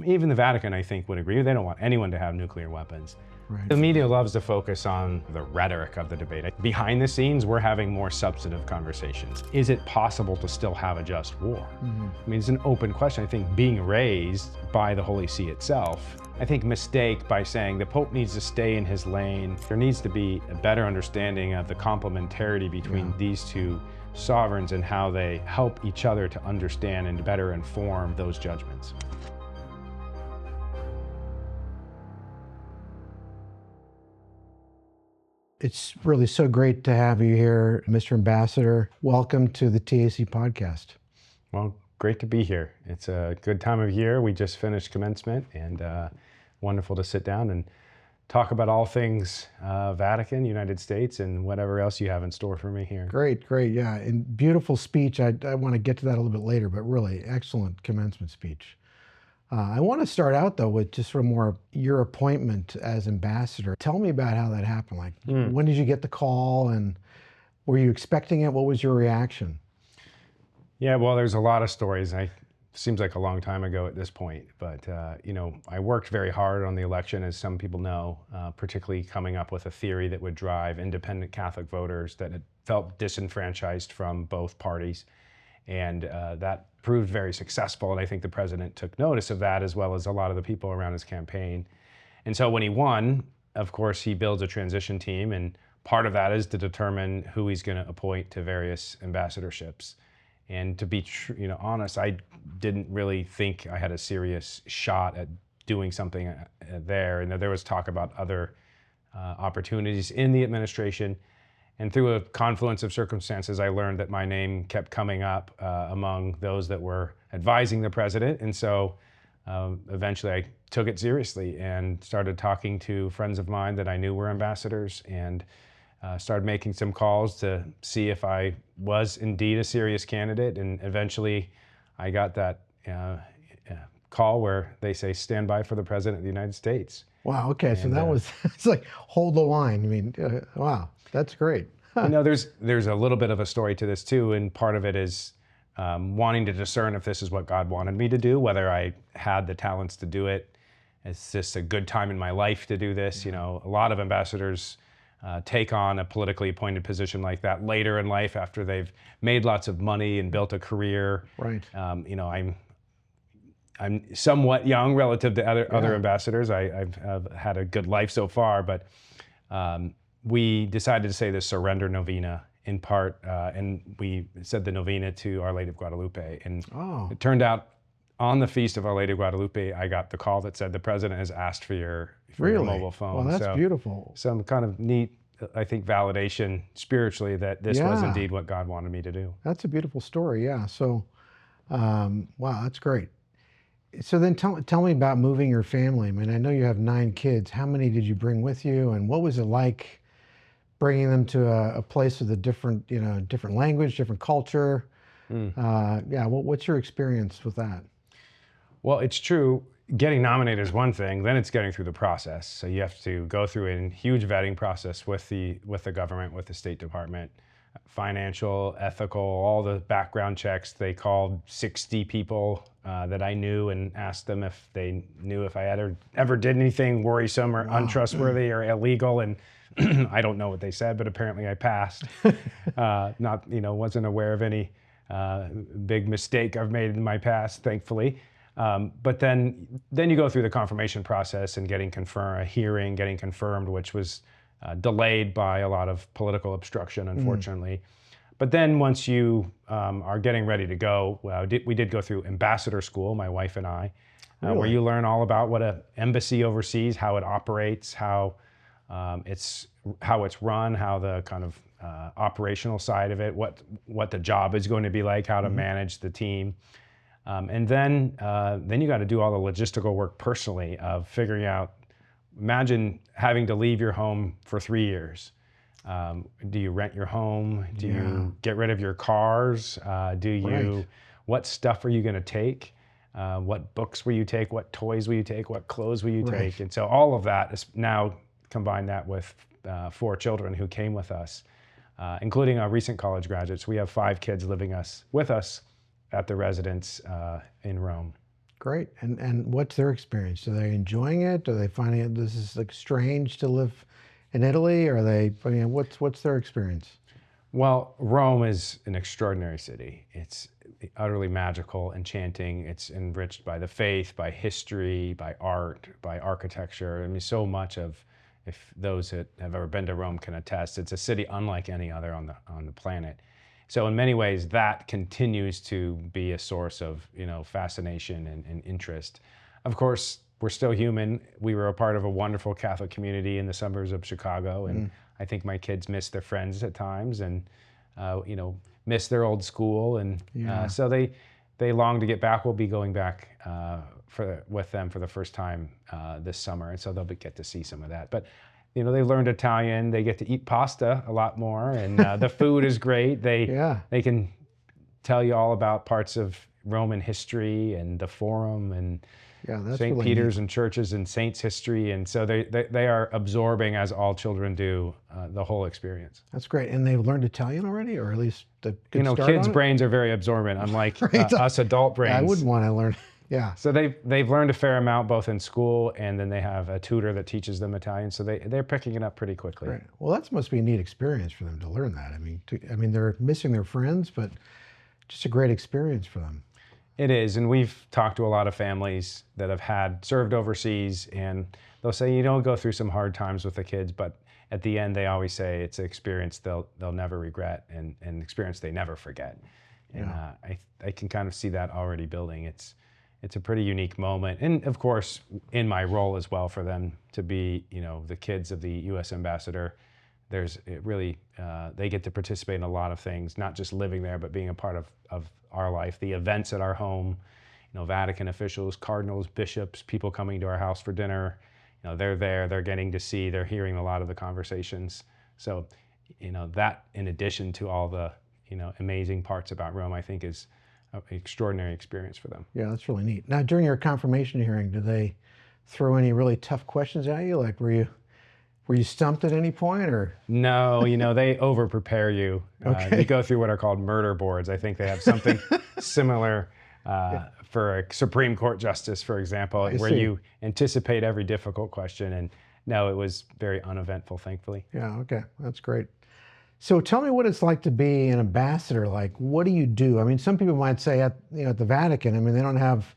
Even the Vatican, I think, would agree. They don't want anyone to have nuclear weapons. Right. The media loves to focus on the rhetoric of the debate. Behind the scenes, we're having more substantive conversations. Is it possible to still have a just war? I mean, it's an open question. I think being raised by the Holy See itself, I think mistake by saying the Pope needs to stay in his lane. There needs to be a better understanding of the complementarity between these two sovereigns and how they help each other to understand and better inform those judgments. It's really so great to have you here, Mr. Ambassador. Welcome to the TAC Podcast. Well, great to be here. It's a good time of year. We just finished commencement, and wonderful to sit down and talk about all things Vatican, United States, and whatever else you have in store for me here. Great, yeah. And beautiful speech. I want to get to that a little bit later, but really excellent commencement speech. I want to start out, though, with just sort of more your appointment as ambassador. Tell me about how that happened. Like, when did you get the call, and were you expecting it? What was your reaction? Yeah, well, there's a lot of stories. Seems like a long time ago at this point, but I worked very hard on the election, as some people know, particularly coming up with a theory that would drive independent Catholic voters that had felt disenfranchised from both parties. And that proved very successful, and I think the president took notice of that, as well as a lot of the people around his campaign. And so when he won, of course, he builds a transition team, and part of that is to determine who he's going to appoint to various ambassadorships. And to be honest, I didn't really think I had a serious shot at doing something there. And there was talk about other opportunities in the administration. And through a confluence of circumstances, I learned that my name kept coming up among those that were advising the president. And so eventually I took it seriously and started talking to friends of mine that I knew were ambassadors, and started making some calls to see if I was indeed a serious candidate. And eventually I got that call where they say, stand by for the President of the United States. Wow, okay, so that was, it's like, hold the line. I mean, wow, that's great. There's a little bit of a story to this too, and part of it is wanting to discern if this is what God wanted me to do, whether I had the talents to do it. Is this a good time in my life to do this? A lot of ambassadors take on a politically appointed position like that later in life after they've made lots of money and built a career. Right. I'm somewhat young relative to other ambassadors. I've had a good life so far, but we decided to say the surrender novena in part, and we said the novena to Our Lady of Guadalupe. And it turned out on the feast of Our Lady of Guadalupe, I got the call that said the president has asked for your mobile phone. Well, that's beautiful. Some kind of neat, I think, validation spiritually that this was indeed what God wanted me to do. That's a beautiful story, yeah. So, wow, that's great. So then tell me about moving your family. I mean, I know you have 9 kids. How many did you bring with you, and what was it like bringing them to a place with a different language, different culture? What's your experience with that? Well, it's true. Getting nominated is one thing, then it's getting through the process. So you have to go through a huge vetting process with the government, with the State Department, financial, ethical, all the background checks. They called 60 people that I knew and asked them if they knew if I had ever did anything worrisome or untrustworthy or illegal. And I don't know what they said, but apparently I passed. Wasn't aware of any big mistake I've made in my past, thankfully. But then you go through the confirmation process and getting confirmed, which was delayed by a lot of political obstruction, unfortunately. But then once you are getting ready to go, we did go through ambassador school, my wife and I, where you learn all about what an embassy oversees, how it operates, how it's run, how the kind of operational side of it, what the job is going to be like, how to manage the team. And then you got to do all the logistical work personally of figuring out, imagine having to leave your home for 3 years. Do you rent your home? Do you get rid of your cars? What stuff are you going to take? What books will you take? What toys will you take? What clothes will you take? And so all of that is now combine that with 4 children who came with us, including our recent college graduates. We have 5 kids living with us at the residence in Rome. Great. And what's their experience? Are they enjoying it? Are they finding it this is like strange to live in Italy? Are they, I mean, what's their experience? Well, Rome is an extraordinary city. It's utterly magical, enchanting. It's enriched by the faith, by history, by art, by architecture. I mean, so much of, if those that have ever been to Rome can attest, it's a city unlike any other on the planet. So in many ways, that continues to be a source of, fascination and interest. Of course, we're still human. We were a part of a wonderful Catholic community in the suburbs of Chicago, and I think my kids miss their friends at times, and miss their old school, and so they long to get back. We'll be going back with them for the first time this summer, and so they'll get to see some of that. But they learned Italian. They get to eat pasta a lot more, and the food is great. They can tell you all about parts of Roman history and the Forum and St. Really Peter's neat. and churches and saints' history, and so they are absorbing, as all children do, the whole experience. That's great. And they've learned Italian already, or at least the kids' brains are very absorbent, unlike us adult brains. I wouldn't want to learn. Yeah. So they've learned a fair amount both in school, and then they have a tutor that teaches them Italian. So they're picking it up pretty quickly. Right. Well, that must be a neat experience for them to learn that. I mean, they're missing their friends, but just a great experience for them. It is, and we've talked to a lot of families that have served overseas, and they'll say, go through some hard times with the kids, but at the end, they always say it's an experience they'll never regret, and an experience they never forget. And I can kind of see that already building. It's a pretty unique moment, and of course, in my role as well, for them to be, the kids of the U.S. ambassador. They get to participate in a lot of things, not just living there, but being a part of our life, the events at our home, Vatican officials, cardinals, bishops, people coming to our house for dinner. They're there, they're getting to see, they're hearing a lot of the conversations. So, that in addition to all the, amazing parts about Rome, I think is an extraordinary experience for them. Yeah, that's really neat. Now, during your confirmation hearing, did they throw any really tough questions at you? Like, were you stumped at any point, or? No, they over-prepare you. Okay. You go through what are called murder boards. I think they have something similar for a Supreme Court justice, for example, where you anticipate every difficult question. And no, it was very uneventful, thankfully. Yeah, okay, that's great. So tell me what it's like to be an ambassador. Like, what do you do? I mean, some people might say at the Vatican, I mean, they don't have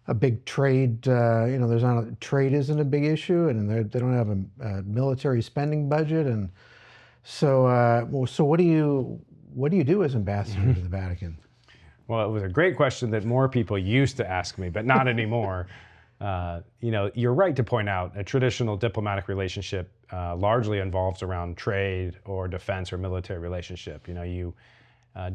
a big trade, trade isn't a big issue, and they don't have a military spending budget, and so so what do you do as ambassador to the Vatican? Well, it was a great question that more people used to ask me, but not anymore. You're right to point out a traditional diplomatic relationship largely involves around trade or defense or military relationship.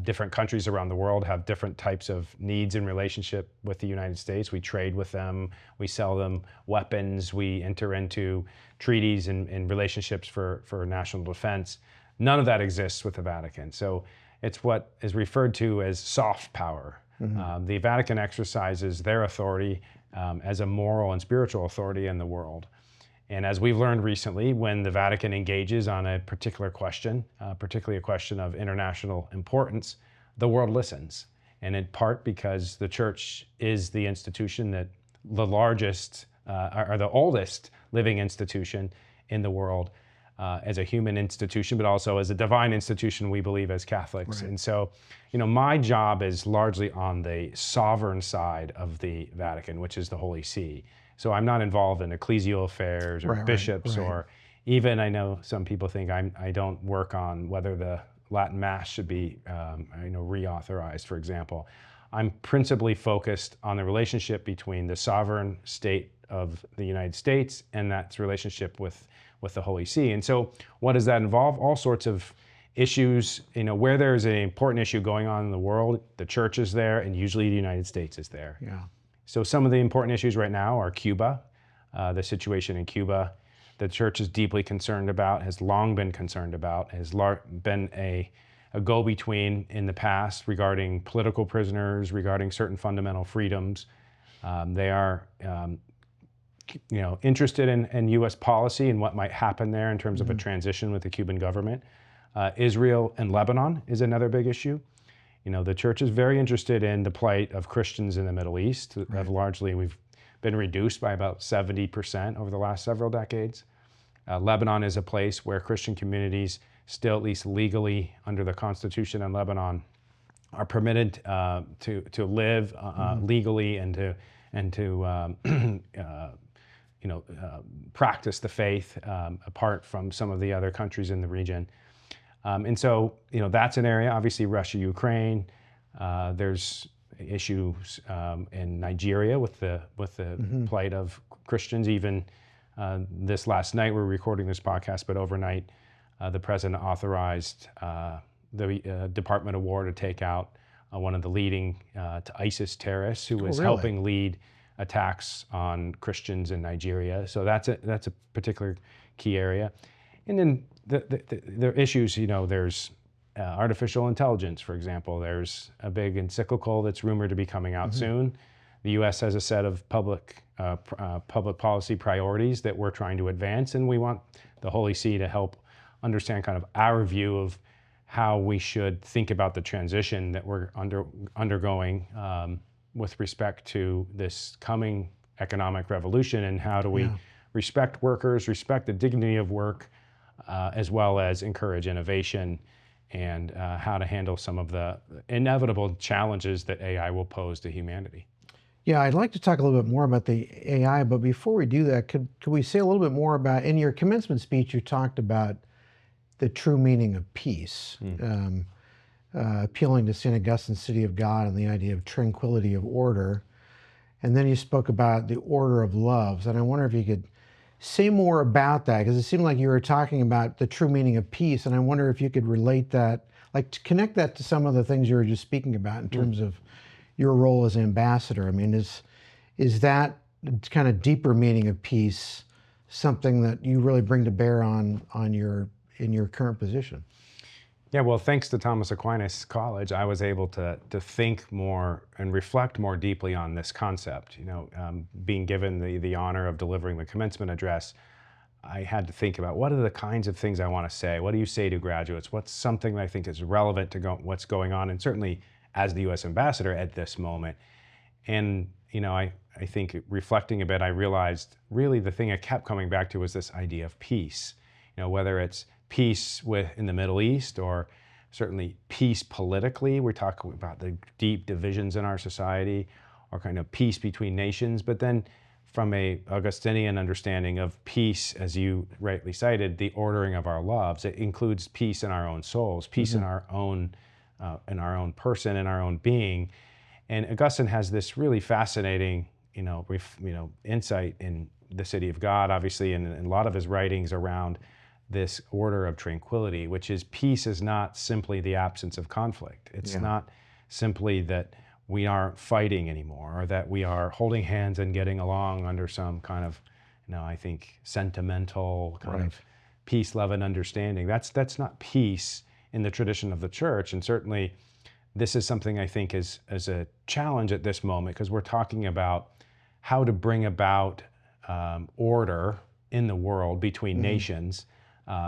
Different countries around the world have different types of needs in relationship with the United States. We trade with them, we sell them weapons, we enter into treaties and relationships for national defense. None of that exists with the Vatican. So it's what is referred to as soft power. The Vatican exercises their authority as a moral and spiritual authority in the world. And as we've learned recently, when the Vatican engages on a particular question, particularly a question of international importance, the world listens. And in part because the church is the institution that the largest or the oldest living institution in the world as a human institution, but also as a divine institution, we believe, as Catholics. Right. And so, my job is largely on the sovereign side of the Vatican, which is the Holy See. So I'm not involved in ecclesial affairs or bishops, or even, I know some people think I don't work on whether the Latin Mass should be reauthorized, for example. I'm principally focused on the relationship between the sovereign state of the United States and that relationship with the Holy See. And so what does that involve? All sorts of issues, where there's an important issue going on in the world, the church is there, and usually the United States is there. Yeah. So some of the important issues right now are Cuba, the situation in Cuba. The church is deeply concerned about, has long been concerned about, has been a go-between in the past regarding political prisoners, regarding certain fundamental freedoms. They are interested in U.S. policy and what might happen there in terms of a transition with the Cuban government. Israel and Lebanon is another big issue. The church is very interested in the plight of Christians in the Middle East. Right. We've been reduced by about 70% over the last several decades. Lebanon is a place where Christian communities still, at least legally under the Constitution in Lebanon, are permitted to live legally and to practice the faith apart from some of the other countries in the region. And so, that's an area. Obviously, Russia, Ukraine. There's issues in Nigeria with the plight of Christians. Even this last night, we're recording this podcast, but overnight, the president authorized the Department of War to take out one of the leading ISIS terrorists who was helping lead attacks on Christians in Nigeria. So that's a particular key area. And then the issues, there's artificial intelligence, for example. There's a big encyclical that's rumored to be coming out soon. The U.S. has a set of public policy priorities that we're trying to advance, and we want the Holy See to help understand kind of our view of how we should think about the transition that we're undergoing with respect to this coming economic revolution, and how do we respect workers, respect the dignity of work, as well as encourage innovation, and how to handle some of the inevitable challenges that AI will pose to humanity. Yeah, I'd like to talk a little bit more about the AI, but before we do that, could we say a little bit more about, in your commencement speech, you talked about the true meaning of peace, appealing to St. Augustine's City of God and the idea of tranquility of order. And then you spoke about the order of loves. And I wonder if you could say more about that, because it seemed like you were talking about the true meaning of peace. And I wonder if you could relate that, like to connect that to some of the things you were just speaking about in terms of your role as ambassador. I mean, is that kind of deeper meaning of peace something that you really bring to bear in your current position? Yeah, well, thanks to Thomas Aquinas College, I was able to think more and reflect more deeply on this concept. Being given the honor of delivering the commencement address, I had to think about what are the kinds of things I want to say. What do you say to graduates? What's something that I think is relevant to what's going on, and certainly as the U.S. ambassador at this moment. And I think reflecting a bit, I realized really the thing I kept coming back to was this idea of peace. Whether it's peace in the Middle East, or certainly peace politically. We're talking about the deep divisions in our society, or kind of peace between nations. But then from a Augustinian understanding of peace, as you rightly cited, the ordering of our loves, it includes peace in our own souls, peace in our own person, in our own being. And Augustine has this really fascinating, insight in the City of God, obviously, and in a lot of his writings around this order of tranquility, which is peace is not simply the absence of conflict. It's not simply that we aren't fighting anymore, or that we are holding hands and getting along under some kind of, I think, sentimental kind of peace, love, and understanding. That's not peace in the tradition of the church. And certainly this is something I think is a challenge at this moment, because we're talking about how to bring about order in the world between nations,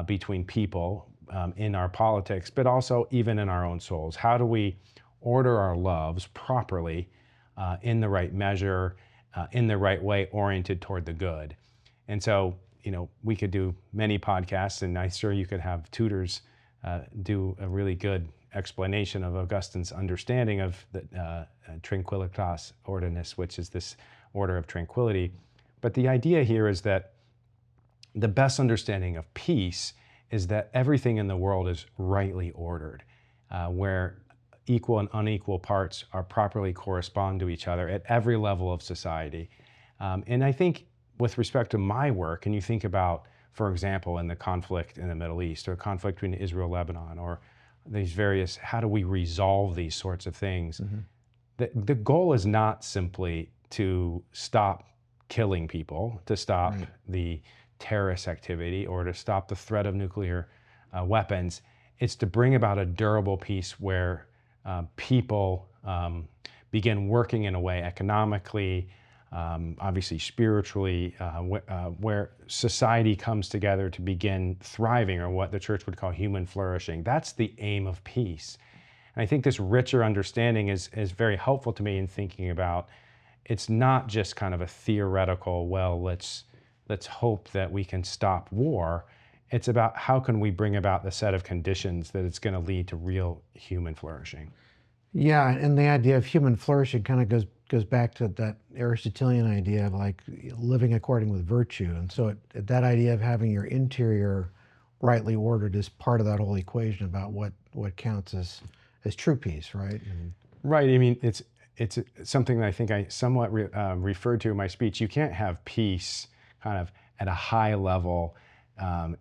between people, in our politics, but also even in our own souls. How do we order our loves properly, in the right measure, in the right way, oriented toward the good? And so, we could do many podcasts, and I'm sure you could have tutors do a really good explanation of Augustine's understanding of the Tranquilitas Ordinis, which is this order of tranquility. But the idea here is that the best understanding of peace is that everything in the world is rightly ordered, where equal and unequal parts are properly correspond to each other at every level of society. And I think with respect to my work, and you think about, for example, in the conflict in the Middle East, or conflict between Israel, Lebanon, or these various, how do we resolve these sorts of things? The goal is not simply to stop killing people, to stop the terrorist activity, or to stop the threat of nuclear weapons. It's to bring about a durable peace where people begin working in a way economically, obviously spiritually, where society comes together to begin thriving, or what the church would call human flourishing. That's the aim of peace. And I think this richer understanding is very helpful to me in thinking about, it's not just kind of a theoretical, well, let's hope that we can stop war. It's about how can we bring about the set of conditions that it's going to lead to real human flourishing. Yeah, and the idea of human flourishing kind of goes back to that Aristotelian idea of like living according with virtue. And so that idea of having your interior rightly ordered is part of that whole equation about what counts as true peace, right? Right. I mean, it's something that I think I somewhat referred to in my speech. You can't have peace kind of at a high level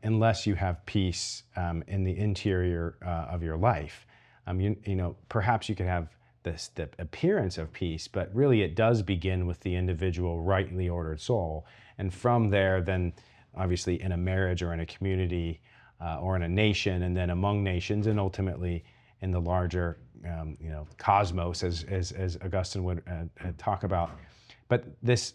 unless you have peace in the interior of your life. You know, perhaps you could have the appearance of peace, but really it does begin with the individual rightly ordered soul. And from there, then obviously in a marriage or in a community or in a nation, and then among nations, and ultimately in the larger you know, cosmos, as Augustine would talk about. But this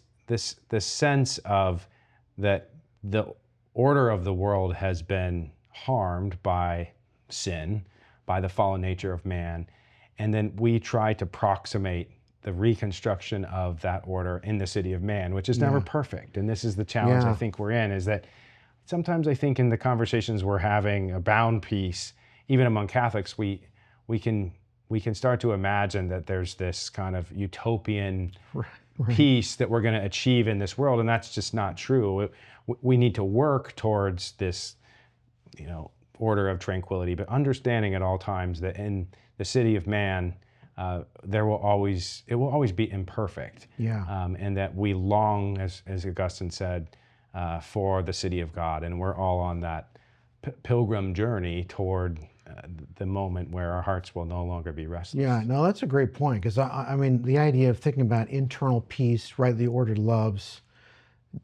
sense of that the order of the world has been harmed by sin, by the fallen nature of man, and then we try to approximate the reconstruction of that order in the city of man, which is never perfect. And this is the challenge I think we're in, is that sometimes I think in the conversations we're having about peace, even among Catholics, we can start to imagine that there's this kind of utopian peace that we're going to achieve in this world, and that's just not true. We need to work towards this, you know, order of tranquility, but understanding at all times that in the city of man, it will always be imperfect. And that we long, as Augustine said, for the city of God, and we're all on that pilgrim journey toward the moment where our hearts will no longer be restless. Yeah, no, that's a great point, because I mean, the idea of thinking about internal peace, rightly ordered loves,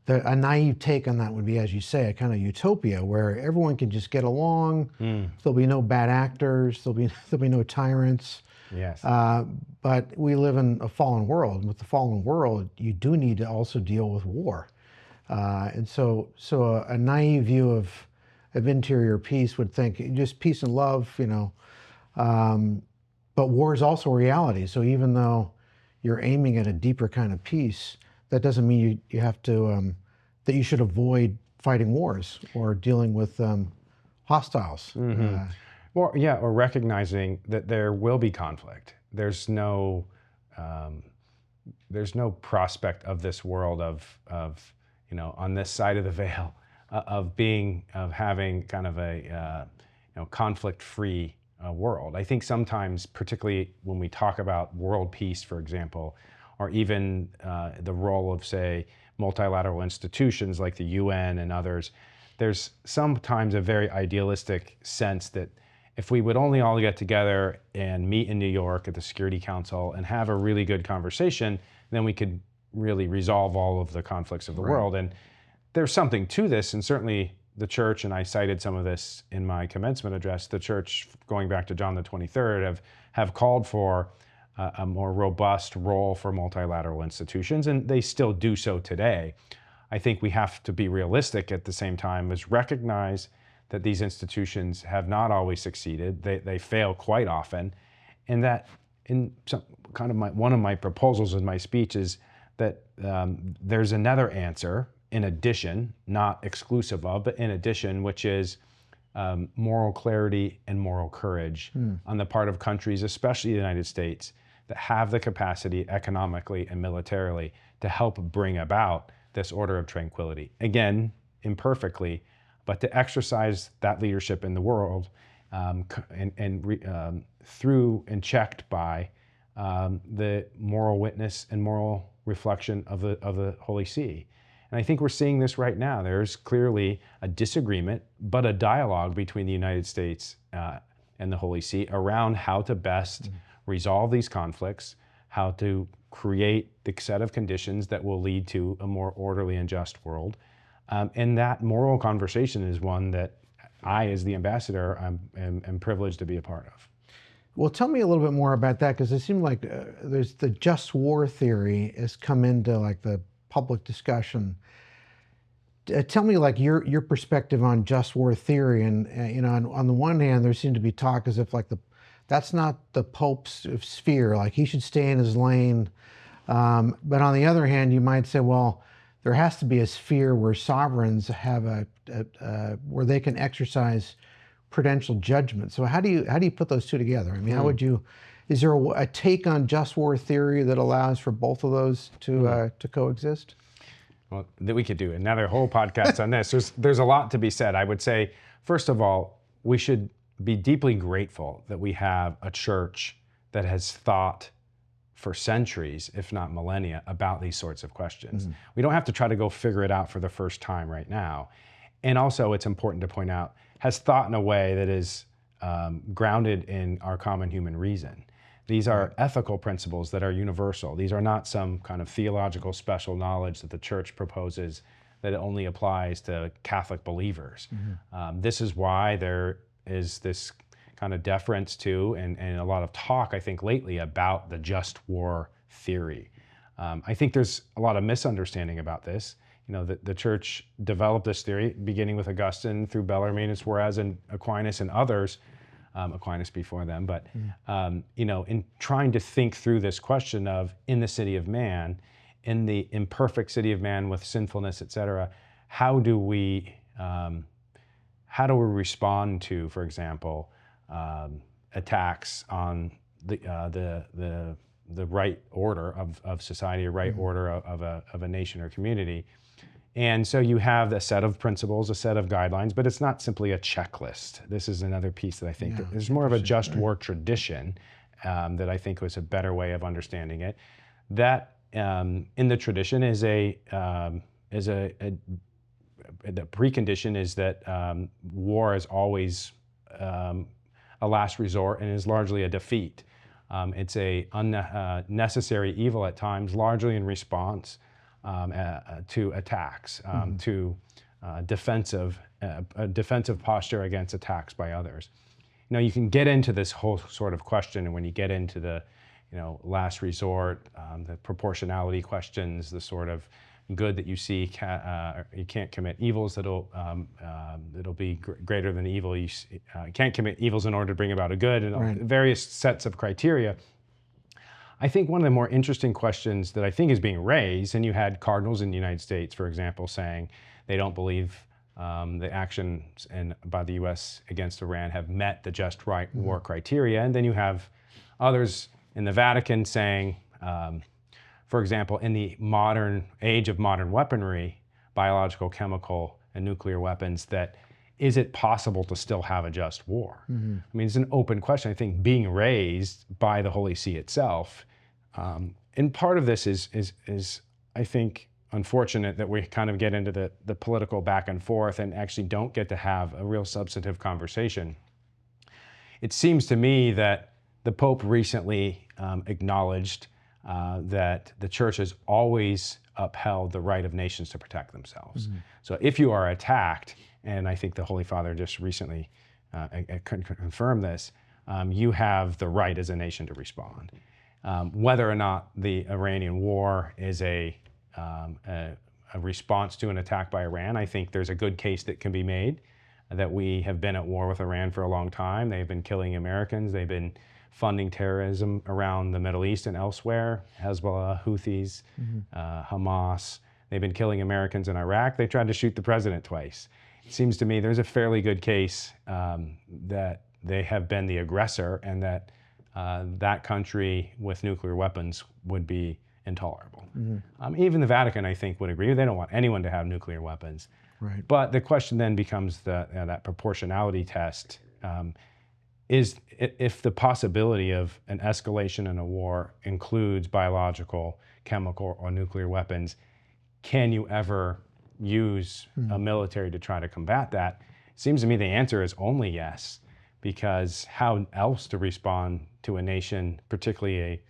a naive take on that would be, as you say, a kind of utopia where everyone can just get along. There'll be no bad actors. There'll be no tyrants. Yes. But we live in a fallen world. And with the fallen world, you do need to also deal with war. And so a naive view of interior peace would think just peace and love, you know. But war is also a reality. So even though you're aiming at a deeper kind of peace, that doesn't mean you have to, that you should avoid fighting wars or dealing with hostiles. Or recognizing that there will be conflict. There's no prospect of this world of you know, on this side of the veil, of having kind of a you know, conflict-free world. I think sometimes, particularly when we talk about world peace, for example, or even the role of, say, multilateral institutions like the UN and others, there's sometimes a very idealistic sense that if we would only all get together and meet in New York at the Security Council and have a really good conversation, then we could really resolve all of the conflicts of the world. And there's something to this, and certainly the church, and I cited some of this in my commencement address, the church, going back to John the 23rd, have called for a more robust role for multilateral institutions, and they still do so today. I think we have to be realistic at the same time as recognize that these institutions have not always succeeded. They fail quite often, and that in some kind of one of my proposals in my speech is that there's another answer in addition, not exclusive of, but in addition, which is moral clarity and moral courage on the part of countries, especially the United States, that have the capacity economically and militarily to help bring about this order of tranquility. Again, imperfectly, but to exercise that leadership in the world through and checked by the moral witness and moral reflection of the Holy See. And I think we're seeing this right now. There's clearly a disagreement, but a dialogue between the United States and the Holy See around how to best resolve these conflicts, how to create the set of conditions that will lead to a more orderly and just world. And that moral conversation is one that I, as the ambassador, am privileged to be a part of. Well, tell me a little bit more about that, because it seems like there's the just war theory has come into like the public discussion. Tell me like your perspective on just war theory, and you know, on the one hand, there seems to be talk as if like that's not the Pope's sphere. Like he should stay in his lane. But on the other hand, you might say, well, there has to be a sphere where sovereigns have where they can exercise prudential judgment. So how do you put those two together? I mean, how would you? Is there a take on just war theory that allows for both of those to coexist? Well, that we could do another whole podcast on this. There's a lot to be said. I would say, first of all, we should be deeply grateful that we have a church that has thought for centuries, if not millennia, about these sorts of questions. We don't have to try to go figure it out for the first time right now. And also, it's important to point out, has thought in a way that is grounded in our common human reason. These are ethical principles that are universal. These are not some kind of theological special knowledge that the church proposes that it only applies to Catholic believers. This is why there is this kind of deference to and a lot of talk, I think, lately about the just war theory. I think there's a lot of misunderstanding about this. You know, the church developed this theory beginning with Augustine through Bellarmine and Suarez and Aquinas and others, Aquinas before them, but you know, in trying to think through this question of in the city of man, in the imperfect city of man with sinfulness, et cetera, how do we respond to, for example, attacks on the right order of society, or right order of a nation or community? And so you have a set of principles, a set of guidelines, but it's not simply a checklist. This is another piece that I think there's more of a just war tradition that I think was a better way of understanding it. That in the tradition is the precondition is that war is always a last resort and is largely a defeat. It's a necessary evil at times, largely in response to attacks, to a defensive posture against attacks by others. You know, you can get into this whole sort of question, and when you get into the, you know, last resort, the proportionality questions, the sort of good that you see, you can't commit evils that'll be greater than evil. You can't commit evils in order to bring about a good, and various sets of criteria. I think one of the more interesting questions that I think is being raised, and you had cardinals in the United States, for example, saying they don't believe the actions by the U.S. against Iran have met the just right war criteria. And then you have others in the Vatican saying, for example, in the modern age of modern weaponry, biological, chemical, and nuclear weapons, that is it possible to still have a just war? I mean, it's an open question, I think, being raised by the Holy See itself. And part of this is I think, unfortunate that we kind of get into the political back and forth and actually don't get to have a real substantive conversation. It seems to me that the Pope recently acknowledged that the Church has always upheld the right of nations to protect themselves. So if you are attacked, and I think the Holy Father just recently confirmed this, you have the right as a nation to respond. Whether or not the Iranian war is a response to an attack by Iran, I think there's a good case that can be made that we have been at war with Iran for a long time. They've been killing Americans. They've been funding terrorism around the Middle East and elsewhere, Hezbollah, Houthis, Hamas. They've been killing Americans in Iraq. They tried to shoot the president twice. It seems to me there's a fairly good case that they have been the aggressor, and that that country with nuclear weapons would be intolerable. Even the Vatican, I think, would agree. They don't want anyone to have nuclear weapons. Right. But the question then becomes that proportionality test. Is if the possibility of an escalation in a war includes biological, chemical, or nuclear weapons, can you ever use a military to try to combat that? It seems to me the answer is only yes, because how else to respond to a nation, particularly a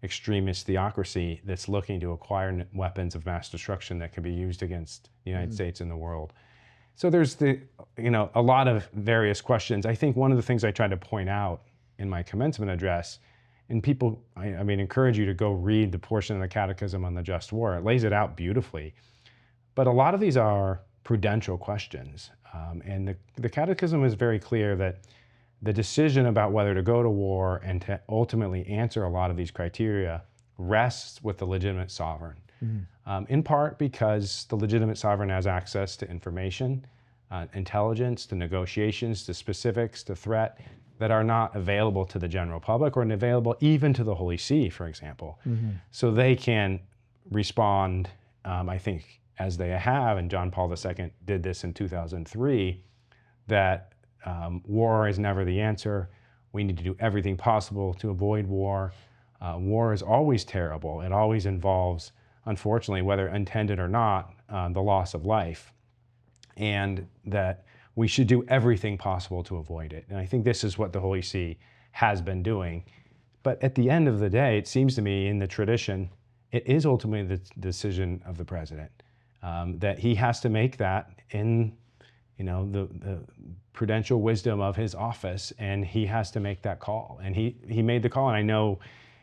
extremist theocracy that's looking to acquire weapons of mass destruction that can be used against the United States and the world? So there's a lot of various questions. I think one of the things I tried to point out in my commencement address, and people, I mean, encourage you to go read the portion of the Catechism on the Just War. It lays it out beautifully. But a lot of these are prudential questions. And the Catechism is very clear that the decision about whether to go to war and to ultimately answer a lot of these criteria rests with the legitimate sovereign. In part because the legitimate sovereign has access to information, intelligence, to negotiations, to specifics, to threat that are not available to the general public or available even to the Holy See, for example. So they can respond, I think, as they have, and John Paul II did this in 2003, that war is never the answer. We need to do everything possible to avoid war. War is always terrible. It always involves, unfortunately, whether intended or not, the loss of life, and that we should do everything possible to avoid it. And I think this is what the Holy See has been doing. But at the end of the day, it seems to me in the tradition, it is ultimately the decision of the president, that he has to make that in the prudential wisdom of his office, and he has to make that call. And he made the call, and I know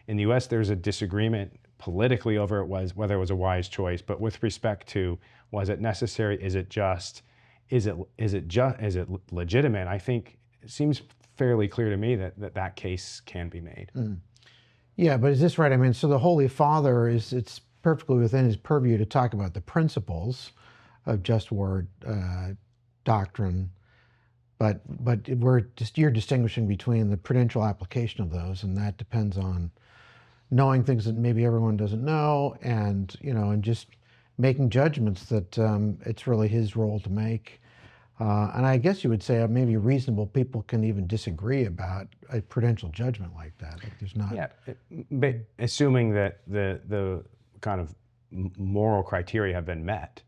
in the U.S. there's a disagreement politically over whether it was a wise choice, but with respect to, was it necessary? Is it just? Is it legitimate? I think it seems fairly clear to me that case can be made. Yeah, but is this right? I mean, so the Holy Father it's perfectly within his purview to talk about the principles of just war doctrine, but you're distinguishing between the prudential application of those, and that depends on knowing things that maybe everyone doesn't know, and and just making judgments that it's really his role to make. And I guess you would say maybe reasonable people can even disagree about a prudential judgment like that. Like there's not. Yeah, but assuming that the kind of moral criteria have been met,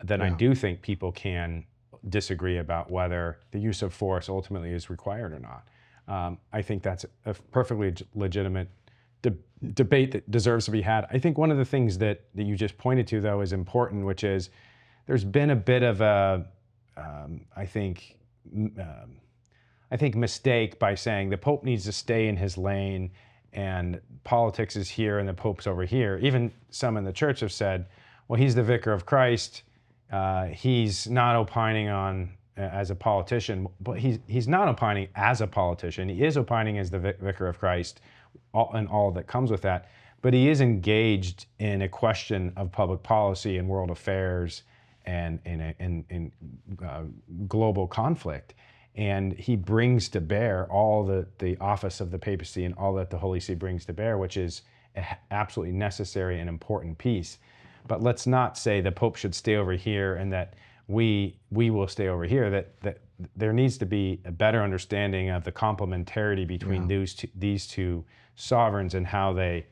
then I do think people can disagree about whether the use of force ultimately is required or not. I think that's a perfectly legitimate debate that deserves to be had. I think one of the things that you just pointed to, though, is important, which is there's been a bit of a, I think mistake by saying the Pope needs to stay in his lane and politics is here and the Pope's over here. Even some in the church have said, well, he's the vicar of Christ. He's not opining on as a politician, but he's not opining as a politician. He is opining as the vicar of Christ, and all that comes with that. But he is engaged in a question of public policy and world affairs and in global conflict. And he brings to bear all the office of the papacy and all that the Holy See brings to bear, which is an absolutely necessary and important piece. But let's not say the Pope should stay over here and that we will stay over here, that there needs to be a better understanding of the complementarity between these two sovereigns and how they,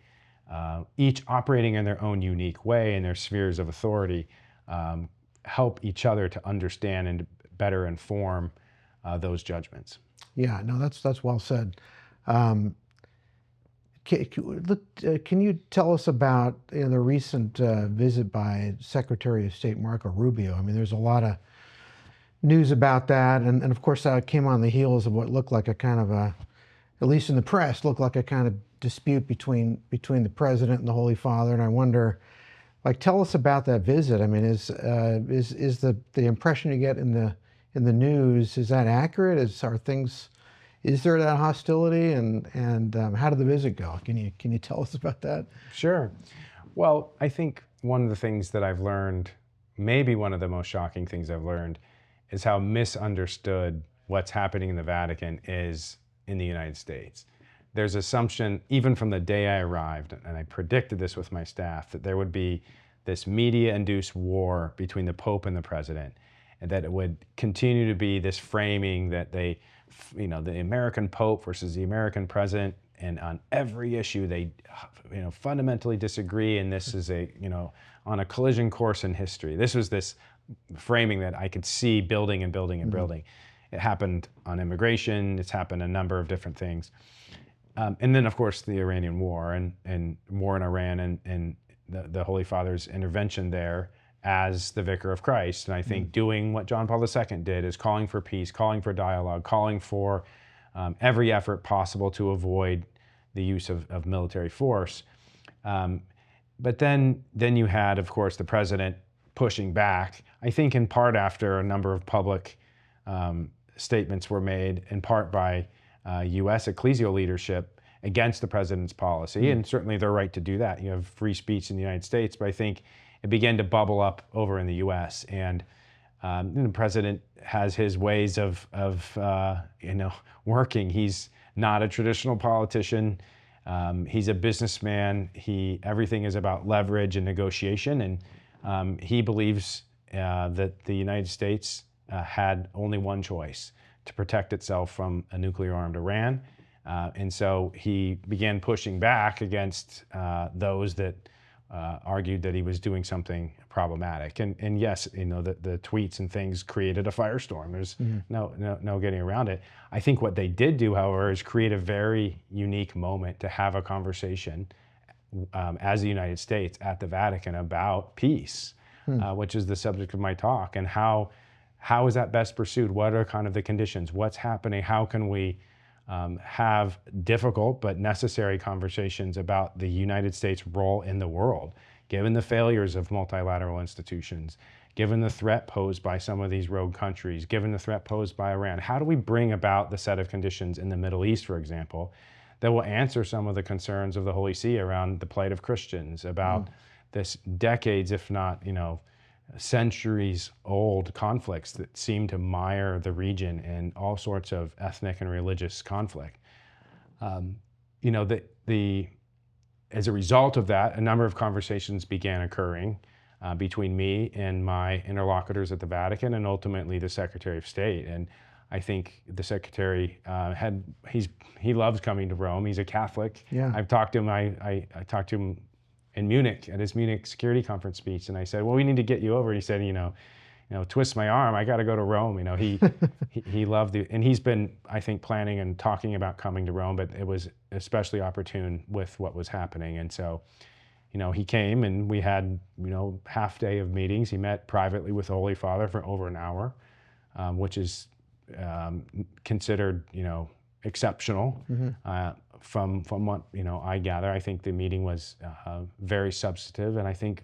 each operating in their own unique way in their spheres of authority, help each other to understand and better inform those judgments. Yeah, no, that's well said. Can you tell us about the recent visit by Secretary of State Marco Rubio? I mean, there's a lot of news about that, and of course that came on the heels of what looked like a kind of a, at least in the press, looked like a kind of dispute between the president and the Holy Father. And I wonder, tell us about that visit. I mean, is the impression you get in the news, is that accurate? Is there that hostility, and how did the visit go? Can you tell us about that? Sure. Well, I think one of the things that I've learned, maybe one of the most shocking things I've learned, is how misunderstood what's happening in the Vatican is in the United States. There's assumption, even from the day I arrived, and I predicted this with my staff, that there would be this media-induced war between the Pope and the President, and that it would continue to be this framing that the American Pope versus the American President, and on every issue they, fundamentally disagree, and this is on a collision course in history. This was this framing that I could see building and building and building. It happened on immigration. It's happened a number of different things. And then, of course, the Iranian war and war in Iran and the Holy Father's intervention there as the Vicar of Christ. And I think doing what John Paul II did is calling for peace, calling for dialogue, calling for every effort possible to avoid the use of military force. But then you had, of course, the president pushing back, I think in part after a number of public statements were made, in part by U.S. ecclesial leadership against the president's policy, and certainly their right to do that. You have free speech in the United States, but I think it began to bubble up over in the U.S. And the president has his ways of working. He's not a traditional politician. He's a businessman. Everything is about leverage and negotiation, and he believes that the United States had only one choice: to protect itself from a nuclear-armed Iran. And so he began pushing back against those that argued that he was doing something problematic. And yes, the tweets and things created a firestorm. There's no getting around it. I think what they did do, however, is create a very unique moment to have a conversation as the United States at the Vatican about peace, which is the subject of my talk. And how is that best pursued? What are kind of the conditions? What's happening? How can we have difficult but necessary conversations about the United States' role in the world, given the failures of multilateral institutions, given the threat posed by some of these rogue countries, given the threat posed by Iran? How do we bring about the set of conditions in the Middle East, for example, that will answer some of the concerns of the Holy See around the plight of Christians, about this decades, if not, centuries-old conflicts that seem to mire the region in all sorts of ethnic and religious conflict. As a result of that, a number of conversations began occurring between me and my interlocutors at the Vatican, and ultimately the Secretary of State. And I think the Secretary he loves coming to Rome. He's a Catholic. Yeah. I've talked to him. I talked to him in Munich at his Munich security conference speech, and I said, well, we need to get you over. And he said, twist my arm, I got to go to Rome. He loved it, and he's been, I think, planning and talking about coming to Rome, but it was especially opportune with what was happening. And so, he came, and we had, half day of meetings. He met privately with the Holy Father for over an hour, which is considered, exceptional. From what I gather. I think the meeting was very substantive, and I think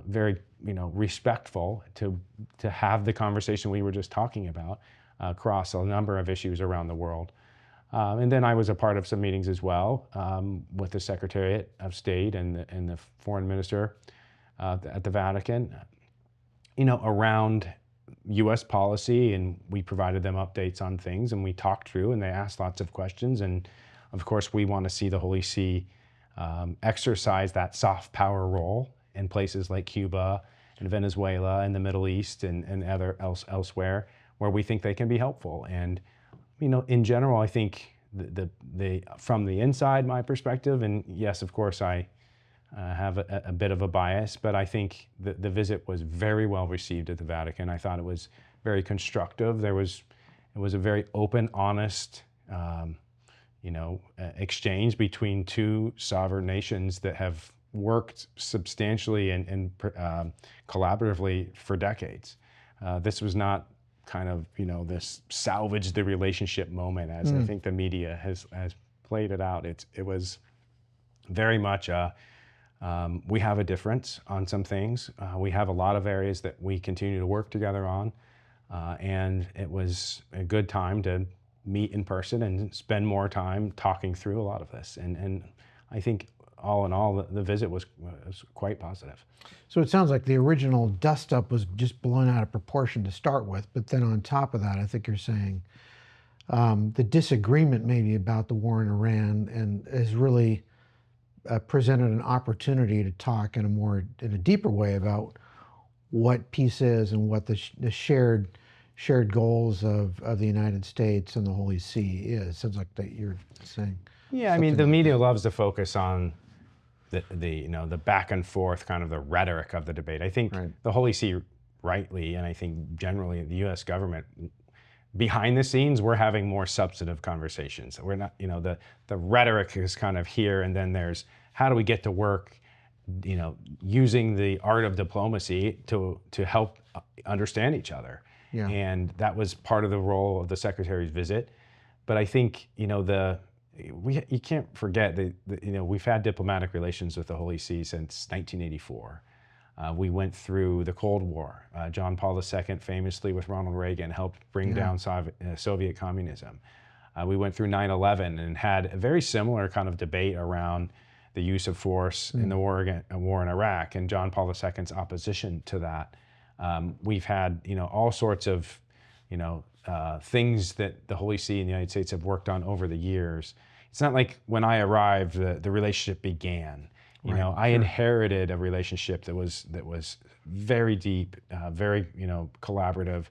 very respectful to have the conversation we were just talking about across a number of issues around the world. And then I was a part of some meetings as well with the Secretariat of State and the Foreign Minister at the Vatican, around U.S. policy, and we provided them updates on things, and we talked through, and they asked lots of questions. And of course, we want to see the Holy See exercise that soft power role in places like Cuba and Venezuela and the Middle East and elsewhere, where we think they can be helpful. And in general, I think the from the inside, my perspective, and yes, of course, I have a bit of a bias, but I think the visit was very well received at the Vatican. I thought it was very constructive. It was a very open, honest, exchange between two sovereign nations that have worked substantially and collaboratively for decades. This was not kind of this salvage the relationship moment, as I think the media has played it out. It was very much we have a difference on some things. We have a lot of areas that we continue to work together on, and it was a good time to meet in person and spend more time talking through a lot of this. And I think all in all, the visit was quite positive. So it sounds like the original dust-up was just blown out of proportion to start with, but then on top of that, I think you're saying the disagreement maybe about the war in Iran and has really presented an opportunity to talk in a deeper way about what peace is and what the shared goals of the United States and the Holy See is. Sounds like that you're saying. Yeah, I mean, the media loves to focus on the back and forth, kind of the rhetoric of the debate. I think the Holy See rightly, and I think generally the U.S. government, behind the scenes, we're having more substantive conversations. We're not, the rhetoric is kind of here, and then there's how do we get to work, using the art of diplomacy to help understand each other. Yeah. And that was part of the role of the Secretary's visit. But I think, you can't forget that, we've had diplomatic relations with the Holy See since 1984. We went through the Cold War. John Paul II famously with Ronald Reagan helped bring down Soviet communism. We went through 9/11 and had a very similar kind of debate around the use of force in the war in Iraq and John Paul II's opposition to that. We've had, all sorts of, things that the Holy See and the United States have worked on over the years. It's not like when I arrived, the relationship began. I inherited a relationship that was very deep, very, collaborative,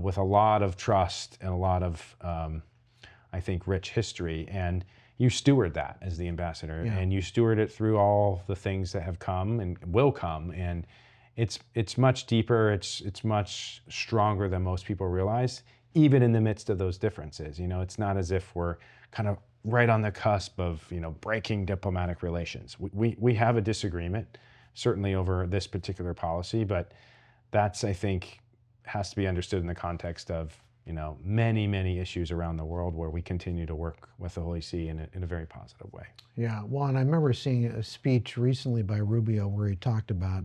with a lot of trust and a lot of, I think, rich history. And you steward that as the ambassador, and you steward it through all the things that have come and will come. And it's much deeper. It's much stronger than most people realize, even in the midst of those differences. It's not as if we're kind of right on the cusp of, breaking diplomatic relations. We have a disagreement, certainly over this particular policy, but that's, I think, has to be understood in the context of, many, many issues around the world where we continue to work with the Holy See in a very positive way. Yeah, well, and I remember seeing a speech recently by Rubio where he talked about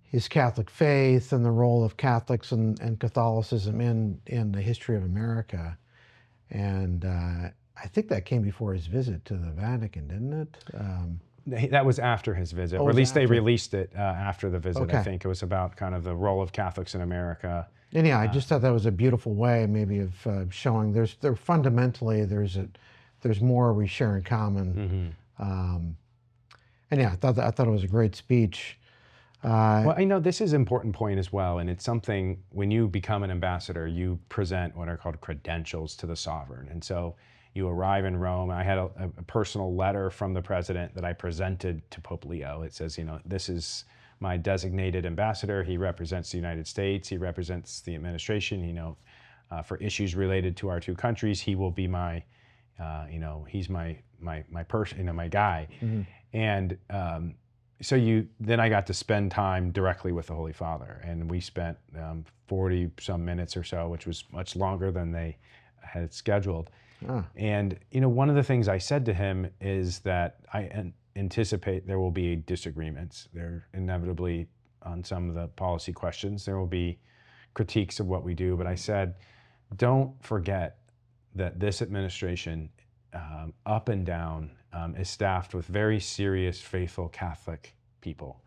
his Catholic faith and the role of Catholics and Catholicism in the history of America. And I think that came before his visit to the Vatican, didn't it? That was after his visit, or at least they released it after the visit. Okay. I think it was about kind of the role of Catholics in America. And I just thought that was a beautiful way, maybe, of showing there's more we share in common. And I thought it was a great speech. Well, I know this is an important point as well, and it's something when you become an ambassador, you present what are called credentials to the sovereign, and so you arrive in Rome. I had a personal letter from the president that I presented to Pope Leo. It says, this is my designated ambassador. He represents the United States. He represents the administration. For issues related to our two countries, he will be my, he's my person, my guy. Mm-hmm. And so then I got to spend time directly with the Holy Father, and we spent 40 some minutes or so, which was much longer than they had scheduled. And one of the things I said to him is that I anticipate there will be disagreements. There inevitably, on some of the policy questions, there will be critiques of what we do. But I said, don't forget that this administration, up and down, is staffed with very serious, faithful Catholic people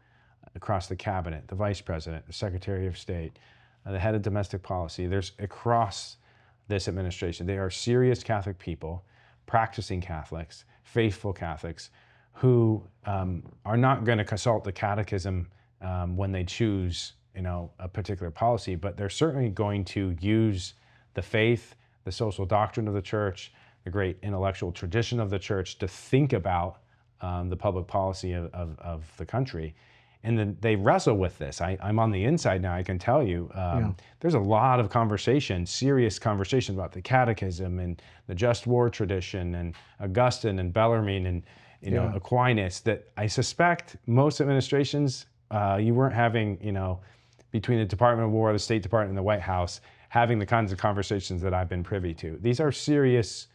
across the cabinet, the vice president, the secretary of state, the head of domestic policy. There's across this administration, they are serious Catholic people, practicing Catholics, faithful Catholics, who are not going to consult the catechism when they choose, a particular policy, but they're certainly going to use the faith, the social doctrine of the church, the great intellectual tradition of the church to think about the public policy of the country. And then they wrestle with this. I'm on the inside now, I can tell you. There's a lot of conversation, serious conversation about the catechism and the just war tradition and Augustine and Bellarmine and Aquinas that I suspect most administrations, you weren't having, between the Department of War, the State Department, and the White House, having the kinds of conversations that I've been privy to. These are serious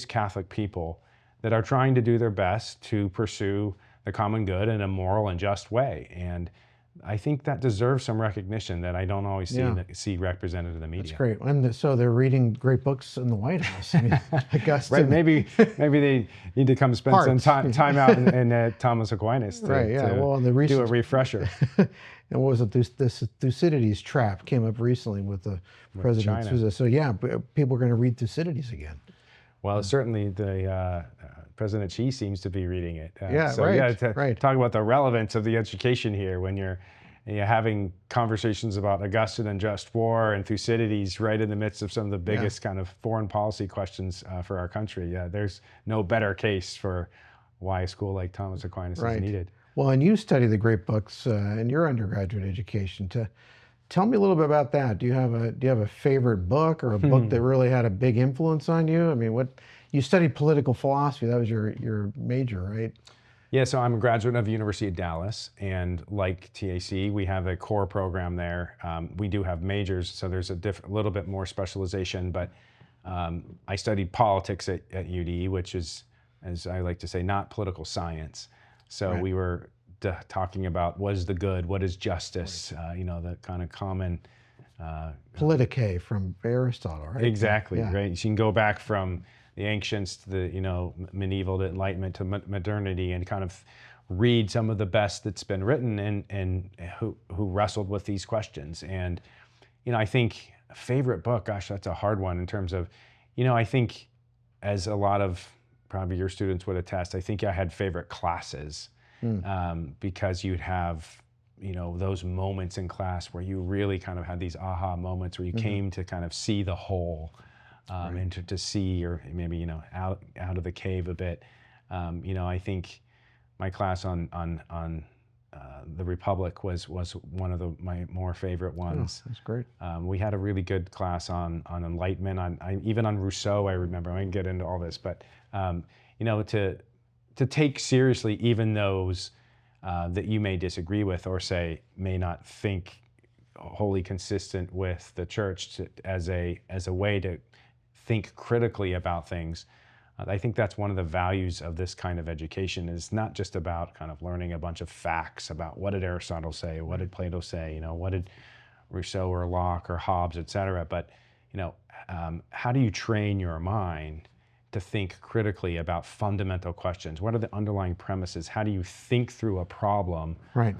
Catholic people that are trying to do their best to pursue the common good in a moral and just way. And I think that deserves some recognition that I don't always see represented in the media. That's great. And so they're reading great books in the White House. I mean, Augustine. Right, maybe they need to come spend some time out in Thomas Aquinas to do a refresher. And what was it? This Thucydides trap came up recently with the President Sousa. So people are going to read Thucydides again. Well, certainly the President Xi seems to be reading it. Talk about the relevance of the education here when you're having conversations about Augustine and just war and Thucydides right in the midst of some of the biggest kind of foreign policy questions for our country. There's no better case for why a school like Thomas Aquinas is needed. Well, and you study the great books in your undergraduate education. Tell me a little bit about that. Do you have a favorite book or a book that really had a big influence on you? I mean, you studied political philosophy. That was your major, right? Yeah, so I'm a graduate of the University of Dallas, and like TAC, we have a core program there. We do have majors, so there's a little bit more specialization, but I studied politics at UD, which is, as I like to say, not political science. So we were talking about what is the good, what is justice, the kind of common Politicae from Aristotle, right? Exactly, Yeah. right? You can go back from the ancients to the, medieval to Enlightenment to modernity and kind of read some of the best that's been written and who wrestled with these questions. And, I think a favorite book, gosh, that's a hard one in terms of, I think as a lot of probably your students would attest, I think I had favorite classes because you'd have, those moments in class where you really kind of had these aha moments where you came to kind of see the whole and to see, or maybe, out of the cave a bit. I think my class on the Republic was one of my more favorite ones. Oh, that's great. We had a really good class on Enlightenment, even on Rousseau, I remember. I didn't get into all this, but, to take seriously even those that you may disagree with or say may not think wholly consistent with the church as a way to think critically about things. I think that's one of the values of this kind of education, is not just about kind of learning a bunch of facts about what did Aristotle say, what did Plato say, what did Rousseau or Locke or Hobbes, et cetera, but how do you train your mind to think critically about fundamental questions? What are the underlying premises? How do you think through a problem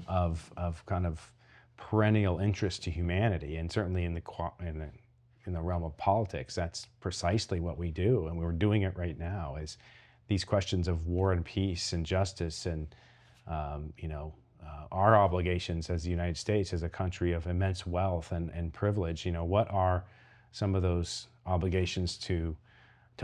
of kind of perennial interest to humanity? And certainly in the realm of politics, that's precisely what we do, and we're doing it right now. Is these questions of war and peace and justice, and our obligations as the United States, as a country of immense wealth and privilege. What are some of those obligations to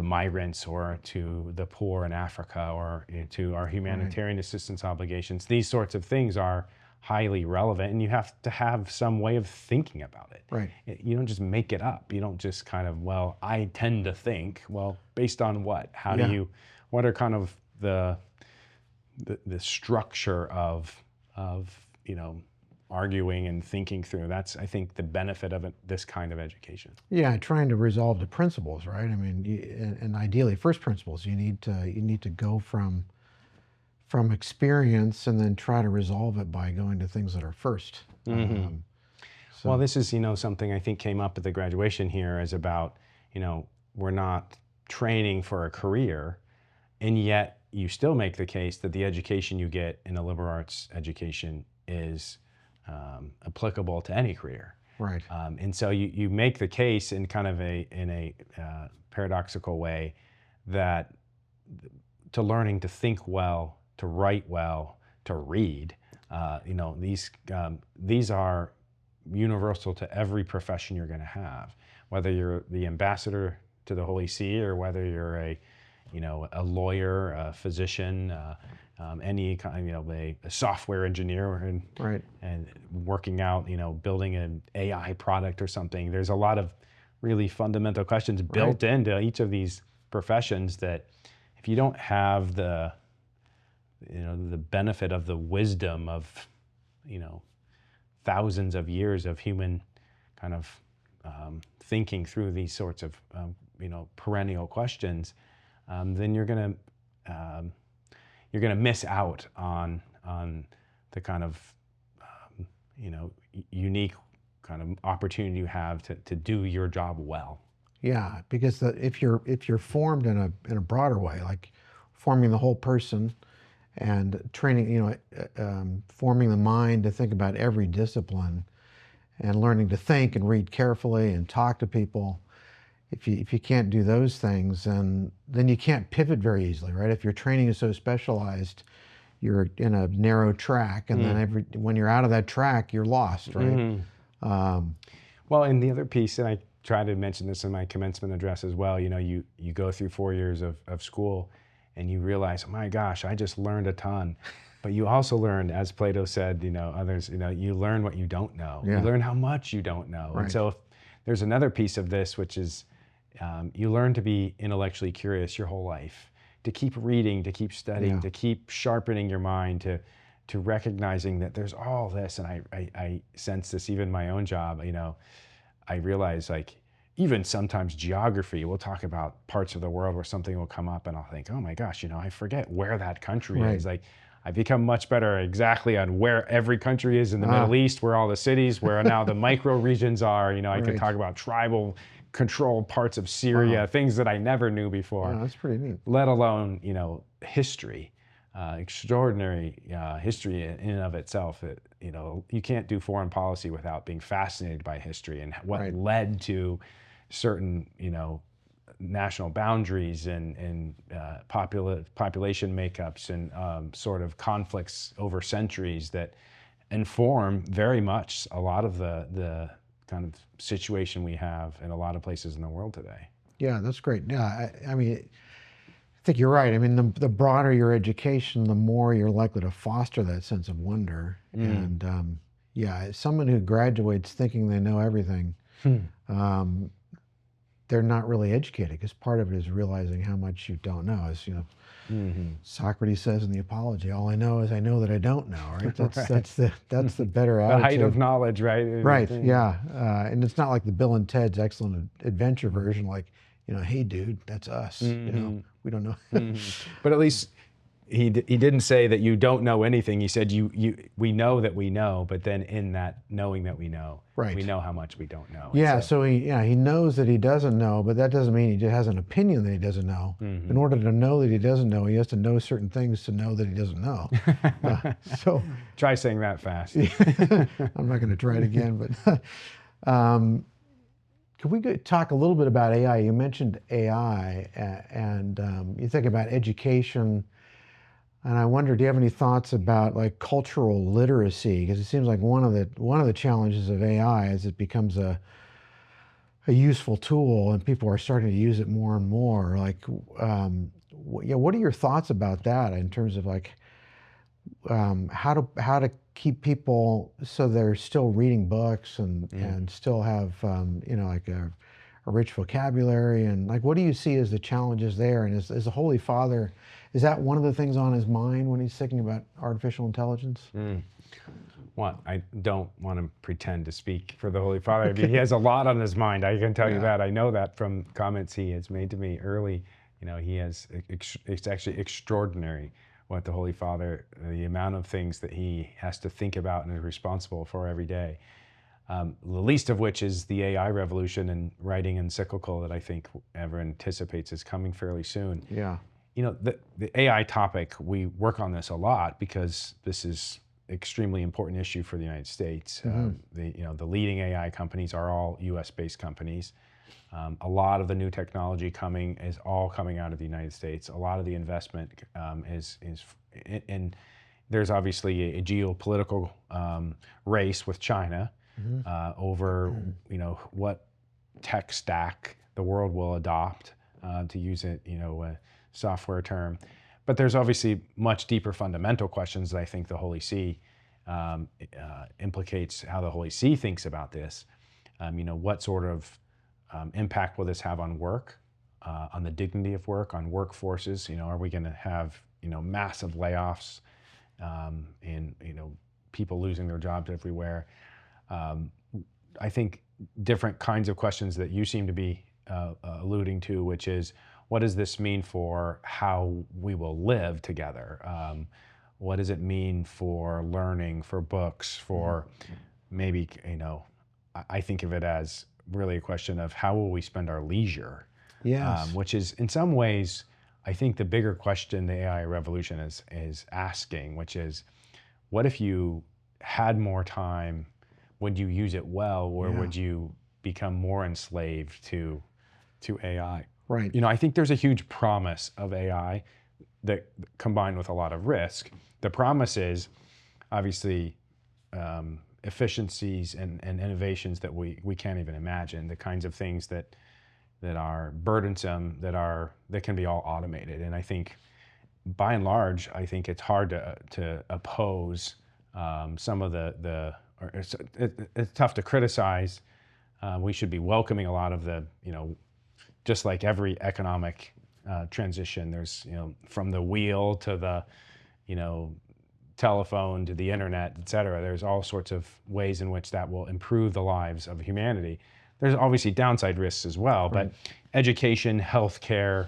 migrants or to the poor in Africa, or to our humanitarian assistance obligations? These sorts of things are highly relevant, and you have to have some way of thinking about it. Right. You don't just make it up. You don't just kind of, well, I tend to think, well, based on what? How do you, what are kind of the structure of arguing and thinking through? That's, I think, the benefit of this kind of education. Yeah, trying to resolve the principles, right? I mean, and ideally first principles. You need to go from experience and then try to resolve it by going to things that are first. Well, this is, something I think came up at the graduation here, is about, we're not training for a career, and yet you still make the case that the education you get in a liberal arts education is applicable to any career. Right. And so you make the case in kind of a paradoxical way that to learning to think well, to write well, to read, these are universal to every profession you're going to have, whether you're the ambassador to the Holy See, or whether you're a lawyer, a physician, any kind, a software engineer, and working out, building an AI product or something. There's a lot of really fundamental questions built into each of these professions that, if you don't have the benefit of the wisdom of, thousands of years of human kind of thinking through these sorts of, perennial questions, then you're gonna miss out on the kind of, unique kind of opportunity you have to do your job well. Yeah, because if you're formed in a broader way, like forming the whole person, and training, forming the mind to think about every discipline, and learning to think and read carefully and talk to people. If you can't do those things, then you can't pivot very easily, right? If your training is so specialized, you're in a narrow track, and then when you're out of that track, you're lost, right? Well, and the other piece, and I try to mention this in my commencement address as well, you go through 4 years of school, and you realize, oh my gosh, I just learned a ton. But you also learned, as Plato said, others, you learn what you don't know. Yeah. You learn how much you don't know. Right. And so there's another piece of this, which is you learn to be intellectually curious your whole life, to keep reading, to keep studying, to keep sharpening your mind, to recognizing that there's all this. And I sense this even in my own job. I realize, like, even sometimes geography, we'll talk about parts of the world where something will come up and I'll think, oh my gosh, I forget where that country is. Like, I've become much better exactly on where every country is in the Middle East, where all the cities, where now the micro regions are. You know, I could talk about tribal controlled parts of Syria, things that I never knew before. Yeah, that's pretty neat. Let alone, you know, history, extraordinary history in and of itself. You know, you can't do foreign policy without being fascinated by history and what led to certain, you know, national boundaries and population makeups and sort of conflicts over centuries that inform very much a lot of the kind of situation we have in a lot of places in the world today. Yeah, that's great. Yeah, I mean, I think you're right. I mean, the broader your education, the more you're likely to foster that sense of wonder. And yeah, as someone who graduates thinking they know everything, they're not really educated, because part of it is realizing how much you don't know. As you know, Socrates says in the Apology, "All I know is I know that I don't know." Right? That's the better attitude. The height of knowledge, right? Right. Yeah. And it's not like the Bill and Ted's Excellent Adventure version, like, you know, hey, dude, that's us. You know, we don't know. But at least he didn't say that you don't know anything. He said we know that we know, but then in that knowing that we know, we know how much we don't know. Yeah. So he knows that he doesn't know, but that doesn't mean he just has an opinion that he doesn't know. In order to know that he doesn't know, he has to know certain things to know that he doesn't know. So try saying that fast. I'm not going to try it again, but could we talk a little bit about AI? You mentioned AI, and you think about education. And I wonder, do you have any thoughts about like cultural literacy? Because it seems like one of the challenges of AI is it becomes a useful tool, and people are starting to use it more and more. Like, what are your thoughts about that in terms of like how to keep people so they're still reading books and still have you know, like a rich vocabulary, and like, what do you see as the challenges there? And is the Holy Father, is that one of the things on his mind when he's thinking about artificial intelligence? Well, I don't want to pretend to speak for the Holy Father. I mean, he has a lot on his mind. I can tell you that. I know that from comments he has made to me early. You know, it's actually extraordinary what the Holy Father, the amount of things that he has to think about and is responsible for every day. The least of which is the AI revolution and writing encyclical that I think ever anticipates is coming fairly soon. Yeah. You know, the AI topic, we work on this a lot because this is extremely important issue for the United States. The leading AI companies are all US-based companies. A lot of the new technology is all coming out of the United States. A lot of the investment and there's obviously a geopolitical race with China over, you know, what tech stack the world will adopt, to use it, you know, a software term. But there's obviously much deeper fundamental questions that I think the Holy See implicates how the Holy See thinks about this. You know, what sort of impact will this have on work, on the dignity of work, on workforces? You know, are we going to have, you know, massive layoffs and, you know, people losing their jobs everywhere? I think different kinds of questions that you seem to be alluding to, which is, what does this mean for how we will live together? What does it mean for learning, for books, for maybe, you know, I think of it as really a question of how will we spend our leisure? Yes. Which is, in some ways, I think the bigger question the AI revolution is asking, which is, what if you had more time? Would you use it well, or would you become more enslaved to AI? Right. You know, I think there's a huge promise of AI that combined with a lot of risk. The promise is obviously efficiencies and innovations that we can't even imagine, the kinds of things that are burdensome, that can be all automated. And I think by and large, I think it's hard to oppose some of it's tough to criticize. We should be welcoming a lot of the, you know, just like every economic transition, there's, you know, from the wheel to the, you know, telephone to the internet, et cetera, there's all sorts of ways in which that will improve the lives of humanity. There's obviously downside risks as well, but education, healthcare,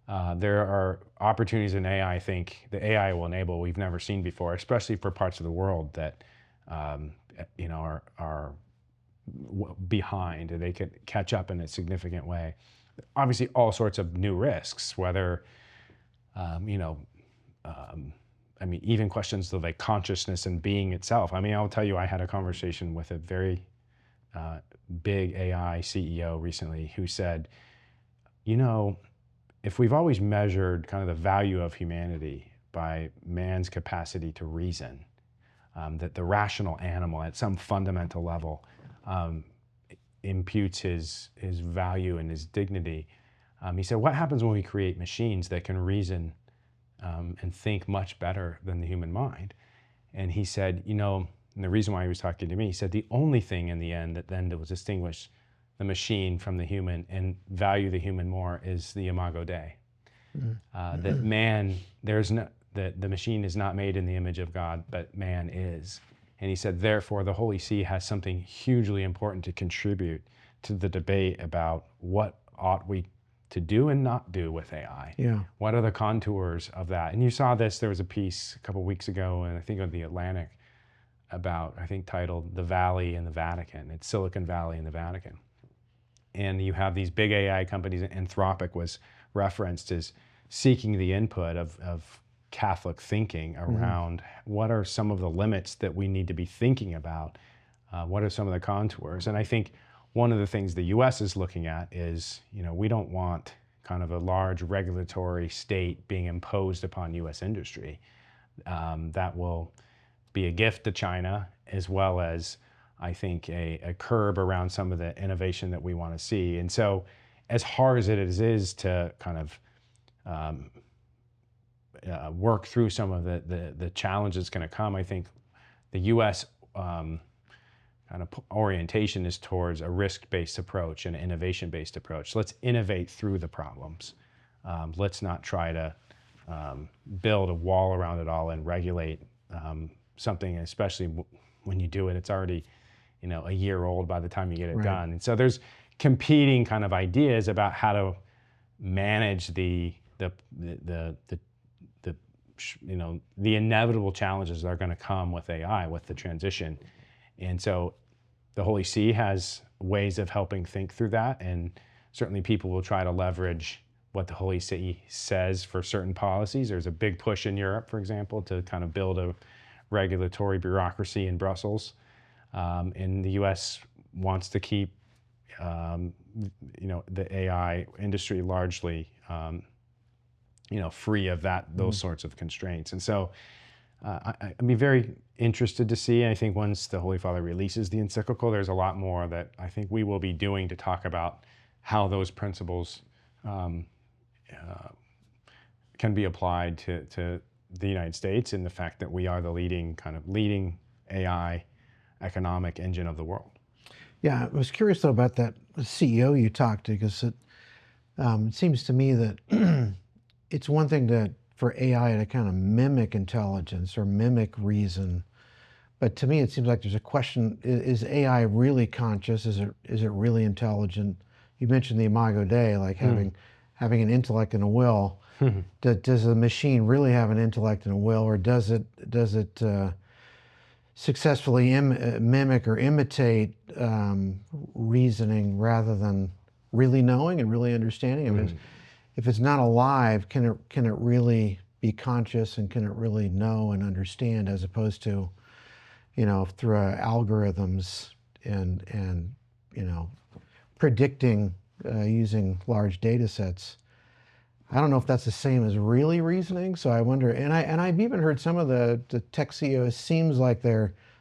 There are opportunities in AI, I think, the AI will enable we've never seen before, especially for parts of the world that are behind, and they could catch up in a significant way. Obviously, all sorts of new risks, whether, even questions of like consciousness and being itself. I mean, I'll tell you, I had a conversation with a very big AI CEO recently who said, if we've always measured kind of the value of humanity by man's capacity to reason, that the rational animal at some fundamental level imputes his value and his dignity. He said, what happens when we create machines that can reason and think much better than the human mind? And he said, and the reason why he was talking to me, he said, the only thing in the end that then will distinguish the machine from the human and value the human more is the Imago Dei. That man, that the machine is not made in the image of God, but man is. And he said, therefore, the Holy See has something hugely important to contribute to the debate about what ought we to do and not do with AI. Yeah. What are the contours of that? And you saw this, there was a piece a couple of weeks ago, and I think on the Atlantic, about, I think titled The Valley and the Vatican. It's Silicon Valley and the Vatican. And you have these big AI companies, Anthropic was referenced as seeking the input of Catholic thinking around what are some of the limits that we need to be thinking about, what are some of the contours. And I think one of the things the US is looking at is, we don't want kind of a large regulatory state being imposed upon US industry. That will be a gift to China, as well as, I think, a curb around some of the innovation that we want to see. And so as hard as it is to kind of work through some of the challenges going to come, I think the U.S. Kind of orientation is towards a risk-based approach and an innovation-based approach. Let's innovate through the problems. Let's not try to build a wall around it all and regulate something, especially when you do it, it's already a year old by the time you get it done. And so there's competing kind of ideas about how to manage the inevitable challenges that are going to come with AI, with the transition. And so the Holy See has ways of helping think through that, and certainly people will try to leverage what the Holy See says for certain policies. There's a big push in Europe, for example, to kind of build a regulatory bureaucracy in Brussels. And the U.S. wants to keep, the AI industry largely, free of those sorts of constraints. And so I'd be very interested to see. I think once the Holy Father releases the encyclical, there's a lot more that I think we will be doing to talk about how those principles can be applied to the United States, and the fact that we are the leading AI economic engine of the world. Yeah, I was curious though about that CEO you talked to, because it seems to me that it's one thing for AI to kind of mimic intelligence or mimic reason, but to me it seems like there's a question: is AI really conscious? Is it really intelligent? You mentioned the Imago Dei, like having an intellect and a will. Does the machine really have an intellect and a will, or does it successfully mimic or imitate reasoning rather than really knowing and really understanding? I mean, if it's not alive, can it really be conscious, and can it really know and understand, as opposed to, through algorithms and predicting using large data sets? I don't know if that's the same as really reasoning. So I wonder, and I've even heard some of the tech CEOs, seems like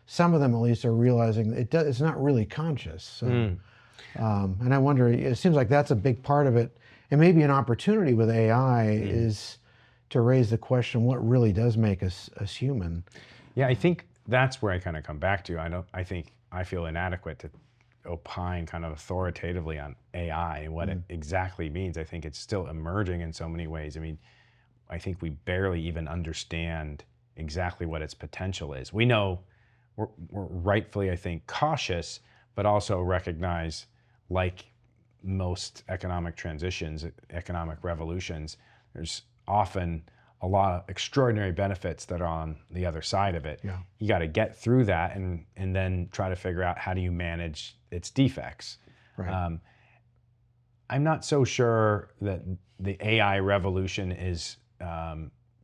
some of them at least are realizing it's not really conscious. So, and I wonder, it seems like that's a big part of it. And maybe an opportunity with AI is to raise the question, what really does make us human? Yeah, I think that's where I kind of come back to. I feel inadequate to opine kind of authoritatively on AI and what it exactly means. I think it's still emerging in so many ways. I mean, I think we barely even understand exactly what its potential is. We know we're rightfully, I think, cautious, but also recognize, like most economic transitions, economic revolutions, there's often a lot of extraordinary benefits that are on the other side of it. Yeah. You got to get through that and then try to figure out how do you manage its defects. Right. I'm not so sure that the AI revolution is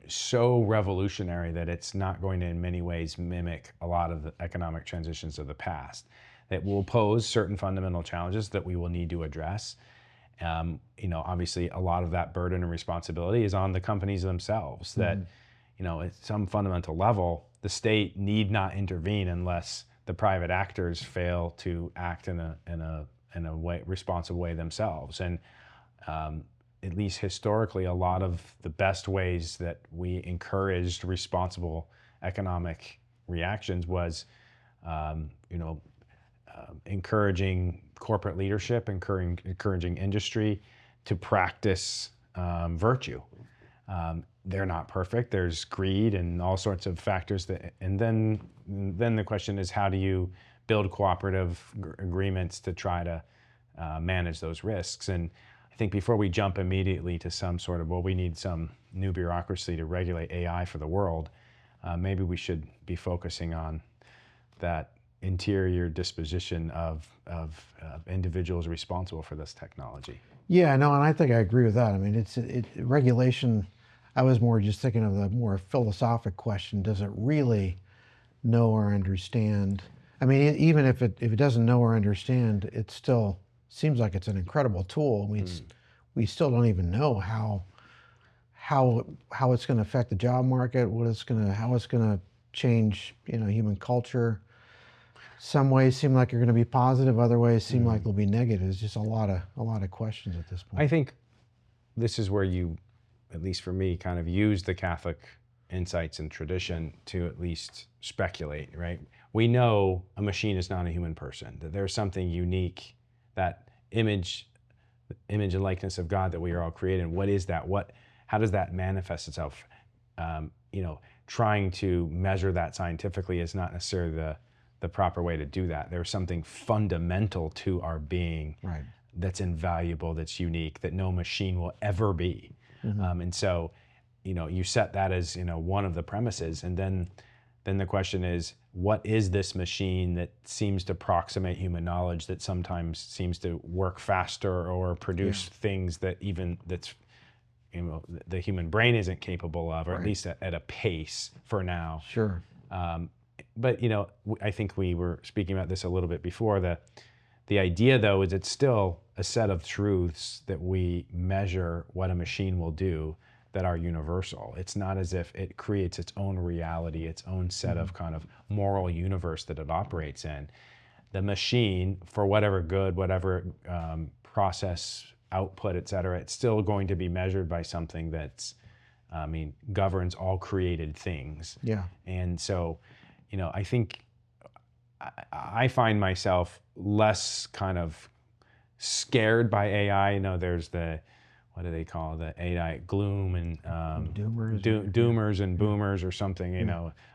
so revolutionary that it's not going to in many ways mimic a lot of the economic transitions of the past. That will pose certain fundamental challenges that we will need to address. Obviously a lot of that burden and responsibility is on the companies themselves that, at some fundamental level, the state need not intervene unless the private actors fail to act in a way, responsive way themselves. And at least historically, a lot of the best ways that we encouraged responsible economic reactions was, encouraging corporate leadership, encouraging industry to practice virtue. They're not perfect. There's greed and all sorts of factors and then the question is, how do you build cooperative agreements to try to manage those risks? And I think before we jump immediately to some sort of, we need some new bureaucracy to regulate AI for the world, maybe we should be focusing on that interior disposition of individuals responsible for this technology. Yeah, no, and I think I agree with that. I mean, regulation. I was more just thinking of the more philosophic question: does it really know or understand? I mean, even if it doesn't know or understand, it still seems like it's an incredible tool. We still don't even know how it's going to affect the job market, how it's going to change, human culture. Some ways seem like you're going to be positive, other ways seem like they'll be negative. It's just a lot of questions at this point. I think this is where you, at least for me, kind of use the Catholic insights and tradition to at least speculate, right? We know a machine is not a human person, that there's something unique, that image and likeness of God that we are all created. What is that? How does that manifest itself? Trying to measure that scientifically is not necessarily the proper way to do that. There's something fundamental to our being, right, that's invaluable, that's unique, that no machine will ever be. And so, you set that as, one of the premises, and then the question is, what is this machine that seems to approximate human knowledge, that sometimes seems to work faster or produce things that that's the human brain isn't capable of, or at least at a pace for now. Sure. But I think we were speaking about this a little bit before. The idea, though, is it's still a set of truths that we measure what a machine will do that are universal. It's not as if it creates its own reality, its own set of kind of moral universe that it operates in. The machine, for whatever good, whatever process output, et cetera, it's still going to be measured by something that's, governs all created things. Yeah. And so, I think I find myself less kind of scared by AI. There's what do they call the AI gloom and doomers and boomers or something.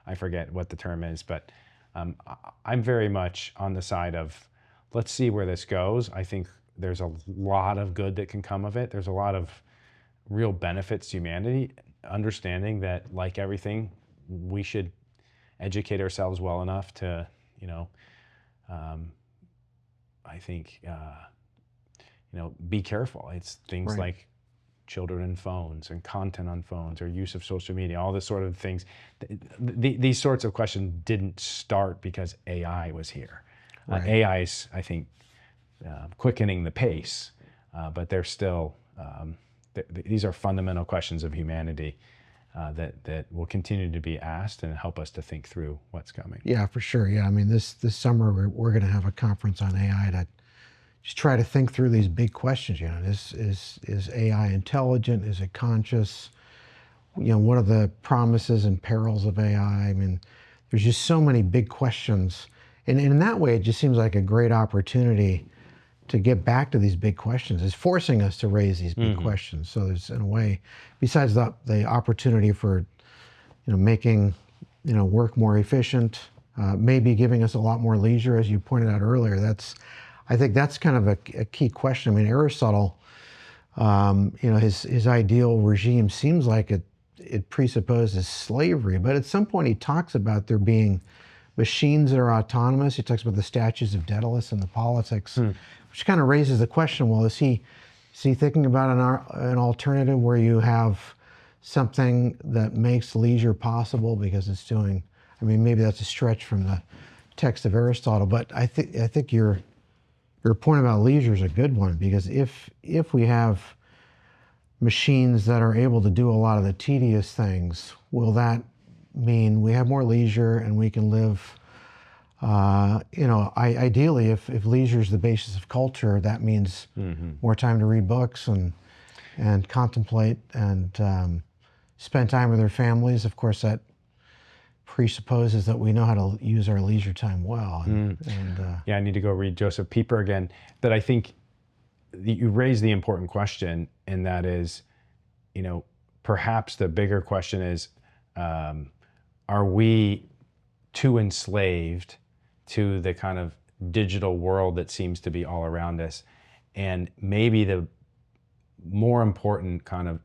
I forget what the term is, but I'm very much on the side of, let's see where this goes. I think there's a lot of good that can come of it. There's a lot of real benefits to humanity, understanding that, like everything, we should educate ourselves well enough to, I think, be careful. It's things like children and phones and content on phones or use of social media, all this sort of things. These sorts of questions didn't start because AI was here. Right. AI is, I think, quickening the pace, but they're still, these are fundamental questions of humanity that will continue to be asked and help us to think through what's coming. Yeah, for sure. Yeah, I mean, this summer we're going to have a conference on AI to just try to think through these big questions. Is AI intelligent? Is it conscious? What are the promises and perils of AI? I mean, there's just so many big questions, and in that way, it just seems like a great opportunity to get back to these big questions. It's forcing us to raise these big questions. So there's, in a way, besides the opportunity for, making, work more efficient, maybe giving us a lot more leisure, as you pointed out earlier. I think that's kind of a key question. I mean, Aristotle His ideal regime seems like it presupposes slavery, but at some point he talks about there being machines that are autonomous. He talks about the statues of Daedalus and the politics, which kind of raises the question, well, is he thinking about an alternative where you have something that makes leisure possible because it's doing, I mean, maybe that's a stretch from the text of Aristotle, but I think your point about leisure is a good one, because if we have machines that are able to do a lot of the tedious things, will that mean we have more leisure and we can live, ideally, if leisure is the basis of culture, that means more time to read books and contemplate and spend time with their families. Of course, that presupposes that we know how to use our leisure time well. Yeah, I need to go read Joseph Pieper again. That I think you raise the important question, and that is, perhaps the bigger question is, are we too enslaved to the kind of digital world that seems to be all around us? And maybe the more important kind of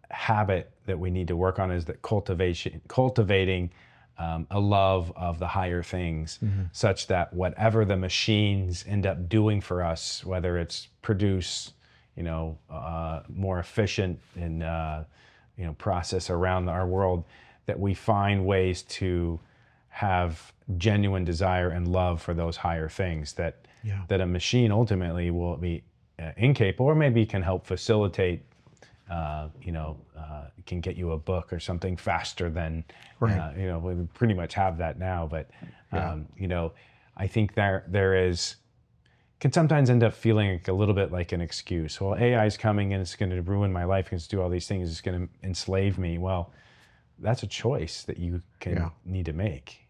habit that we need to work on is that cultivating a love of the higher things, such that whatever the machines end up doing for us, whether it's produce, more efficient and process around our world, that we find ways to have genuine desire and love for those higher things. That a machine ultimately will be incapable, or maybe can help facilitate. Can get you a book or something faster than, we pretty much have that now. But, I think there is, can sometimes end up feeling like a little bit like an excuse. Well, AI is coming and it's going to ruin my life, it's do all these things, it's going to enslave me. Well, that's a choice that you need to make.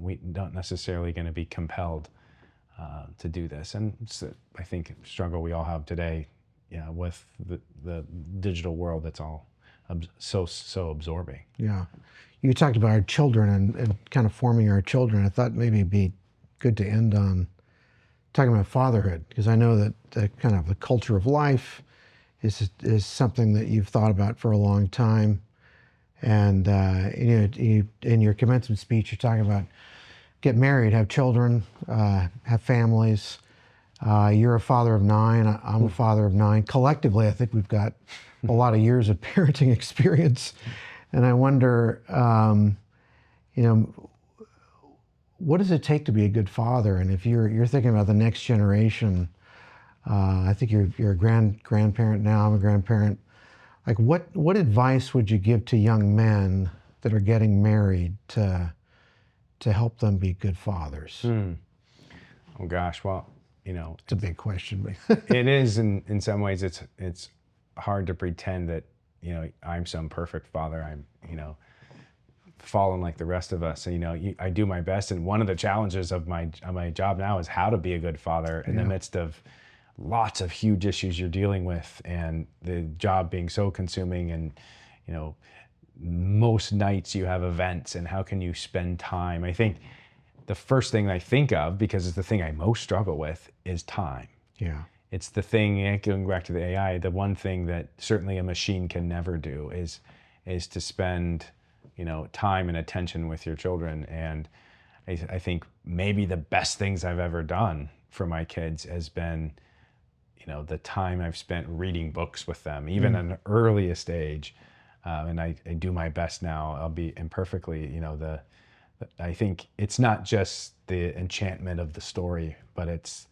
We don't necessarily going to be compelled to do this. And it's, I think, a struggle we all have today. With the digital world that's all so absorbing. Yeah. You talked about our children and kind of forming our children. I thought maybe it'd be good to end on talking about fatherhood, because I know that the kind of the culture of life is something that you've thought about for a long time. And in your commencement speech, you're talking about get married, have children, have families. You're a father of 9. I'm a father of 9. Collectively, I think we've got a lot of years of parenting experience. And I wonder, what does it take to be a good father? And if you're thinking about the next generation, I think you're a grandparent now. I'm a grandparent. Like, what advice would you give to young men that are getting married to help them be good fathers? Oh gosh, well. It's a big question. It is, in some ways, it's hard to pretend that, I'm some perfect father. I'm, fallen like the rest of us. I do my best. And one of the challenges of my job now is how to be a good father in the midst of lots of huge issues you're dealing with, and the job being so consuming, and, most nights you have events, and how can you spend time? I think the first thing I think of, because it's the thing I most struggle with, is time. Yeah. It's the thing, going back to the AI, the one thing that certainly a machine can never do is to spend, time and attention with your children. And I think maybe the best things I've ever done for my kids has been, the time I've spent reading books with them, even at an earliest age. And I do my best now, I'll be imperfectly, I think it's not just the enchantment of the story, but it's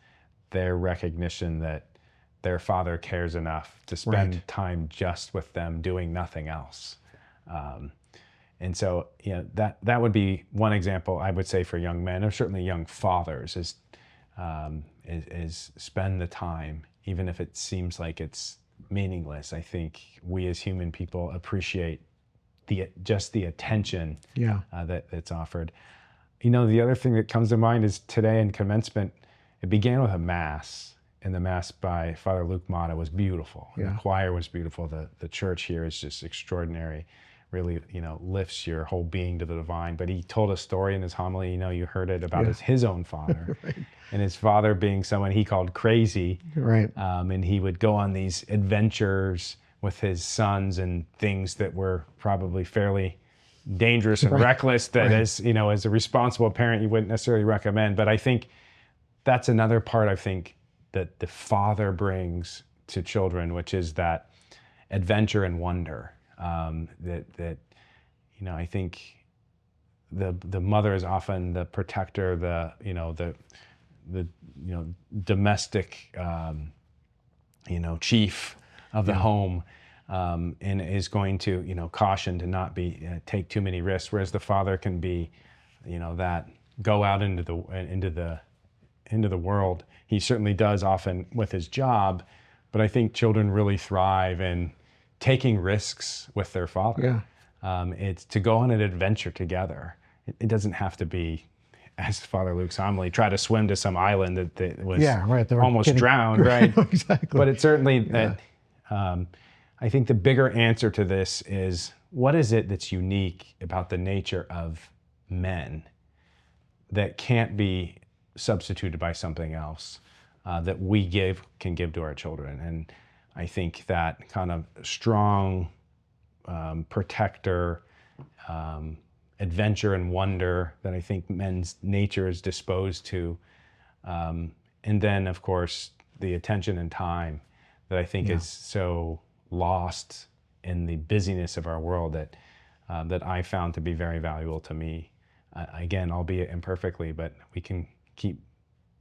their recognition that their father cares enough to spend time just with them, doing nothing else. And so, that would be one example I would say for young men, or certainly young fathers, is spend the time, even if it seems like it's meaningless. I think we as human people appreciate just the attention that's offered. The other thing that comes to mind is today in commencement, it began with a mass, and the mass by Father Luke Mata was beautiful. And the choir was beautiful. The church here is just extraordinary. really, lifts your whole being to the divine. But he told a story in his homily, you heard it, about his own father. Right. And his father being someone he called crazy. Right. And he would go on these adventures with his sons and things that were probably fairly dangerous and reckless that as a responsible parent, you wouldn't necessarily recommend. But I think that's another part, I think, that the father brings to children, which is that adventure and wonder. I think the mother is often the protector, the domestic, chief of the home, and is going to, caution to not take too many risks. Whereas the father can be, that go out into the world. He certainly does often with his job, but I think children really thrive in taking risks with their father. It's to go on an adventure together. It doesn't have to be, as Father Luke's homily, try to swim to some island that was almost drowned, right? Exactly. But it's certainly that, I think the bigger answer to this is, what is it that's unique about the nature of men that can't be substituted by something else that we can give to our children? And I think that kind of strong protector, adventure and wonder that I think men's nature is disposed to. And then, of course, the attention and time that I think is so lost in the busyness of our world that I found to be very valuable to me. Again, albeit imperfectly, but we can keep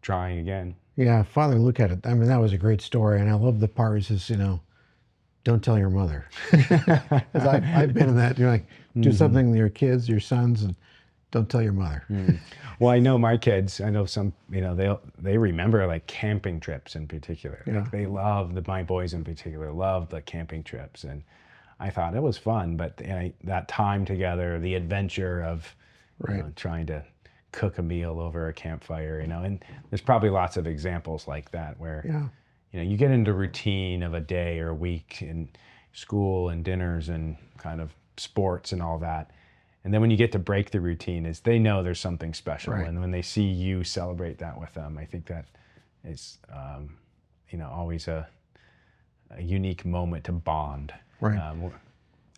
trying again. Yeah, Father Luke had it. I mean, that was a great story, and I love the part where he says, don't tell your mother. Because I've been in that. You're like, do something to your kids, your sons, and don't tell your mother. Well, I know my kids. I know some. They remember like camping trips in particular. Yeah. Like they love my boys in particular loved the camping trips, and I thought it was fun. But that time together, the adventure of trying to cook a meal over a campfire, and there's probably lots of examples like that where you get into routine of a day or a week in school and dinners and kind of sports and all that. And then when you get to break the routine, is they know there's something special. Right. And when they see you celebrate that with them, I think that is, always a unique moment to bond. Right.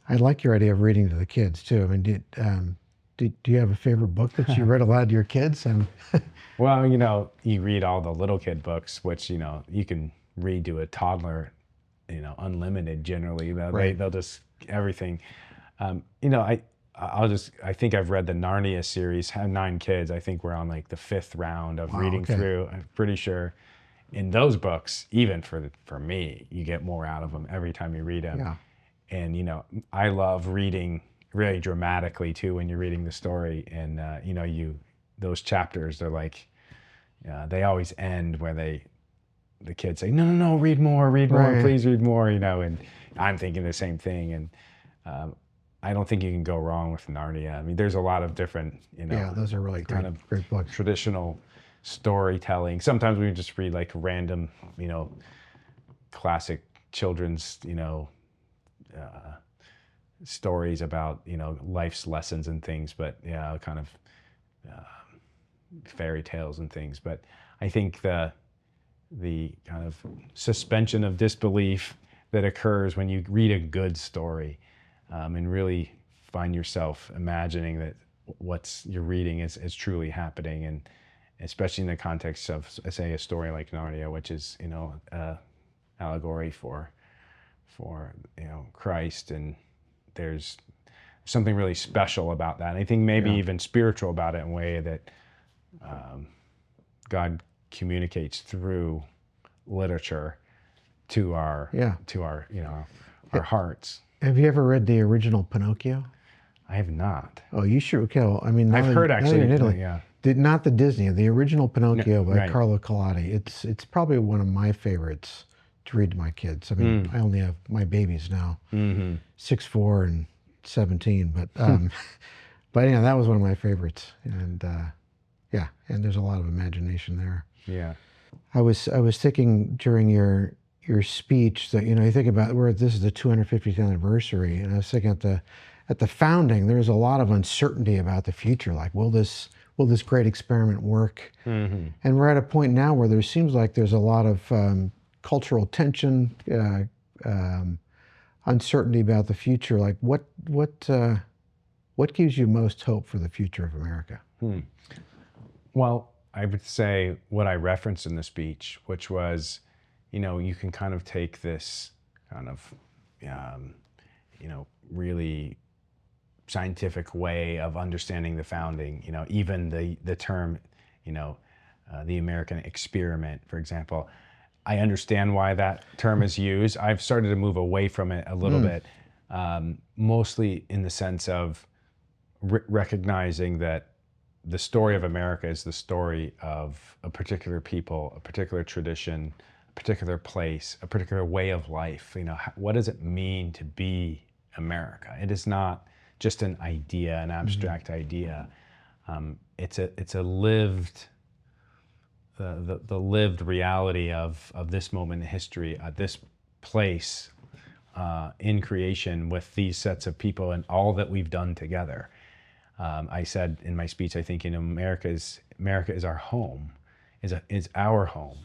I like your idea of reading to the kids too. I mean, do you have a favorite book that you read aloud to your kids? And well, you read all the little kid books, which, you can read to a toddler, unlimited generally. They'll just, everything. I think I've read the Narnia series, have 9 kids. I think we're on like the 5th round of reading through. I'm pretty sure in those books, even for me, you get more out of them every time you read them. Yeah. And, I love reading really dramatically too when you're reading the story. And, those chapters, they're like, they always end where the kids say, no, read more, please read more, and I'm thinking the same thing. And, I don't think you can go wrong with Narnia. I mean, there's a lot of different, those are really kind great books. Traditional storytelling. Sometimes we just read like random, classic children's, stories about, life's lessons and things, but kind of fairy tales and things. But I think the kind of suspension of disbelief that occurs when you read a good story, and really find yourself imagining that what's you're reading is truly happening, and especially in the context of, say, a story like Narnia, which is allegory for Christ, and there's something really special about that. And I think maybe even spiritual about it in a way that God communicates through literature to our our hearts. Have you ever read the original Pinocchio? I have not. Oh, you should. Okay, well, I mean, I've heard actually. In Italy, not the Disney, the original Pinocchio by Carlo Collodi. It's probably one of my favorites to read to my kids. I mean, I only have my babies now, 6'4" and 17, but but that was one of my favorites, and and there's a lot of imagination there. Yeah, I was thinking during your speech that you think about this is the 250th anniversary, and I was thinking at at the founding, there was a lot of uncertainty about the future. Like, will this great experiment work? Mm-hmm. And we're at a point now where there seems like there's a lot of cultural tension, uncertainty about the future. Like, what gives you most hope for the future of America? Well, I would say what I referenced in the speech, which was, you can kind of take this kind of, really scientific way of understanding the founding, even the term, the American experiment, for example. I understand why that term is used. I've started to move away from it a little bit, mostly in the sense of recognizing that the story of America is the story of a particular people, a particular tradition, a particular place, a particular way of life. What does it mean to be America? It is not just an idea, an abstract idea. It's a lived, the lived reality of this moment in history, this place in creation with these sets of people and all that we've done together. I said in my speech, I think, America is our home, is our home.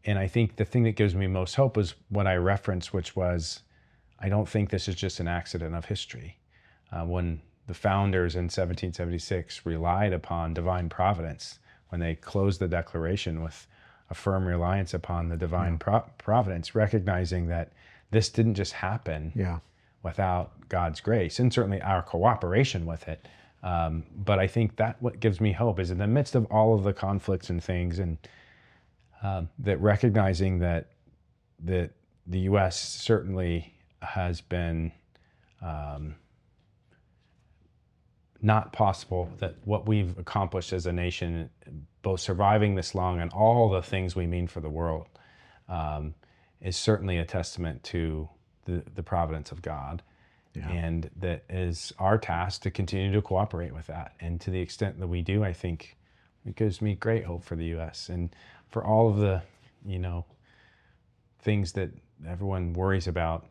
And I think the thing that gives me most hope is what I referenced, which was, I don't think this is just an accident of history. When the founders in 1776 relied upon divine providence, when they closed the Declaration with a firm reliance upon the divine providence, recognizing that this didn't just happen without God's grace, and certainly our cooperation with it. But I think that what gives me hope is in the midst of all of the conflicts and things, and that recognizing that the U.S. certainly has been not possible, that what we've accomplished as a nation, both surviving this long and all the things we mean for the world, is certainly a testament to the providence of God. And that is our task to continue to cooperate with that. And to the extent that we do, I think it gives me great hope for the U.S. and for all of the, things that everyone worries about.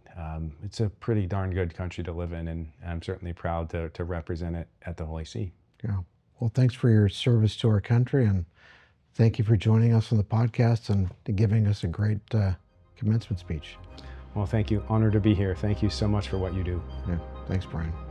It's a pretty darn good country to live in, and I'm certainly proud to represent it at the Holy See. Yeah. Well, thanks for your service to our country, and thank you for joining us on the podcast and giving us a great commencement speech. Well, thank you. Honored to be here. Thank you so much for what you do. Yeah. Thanks, Brian.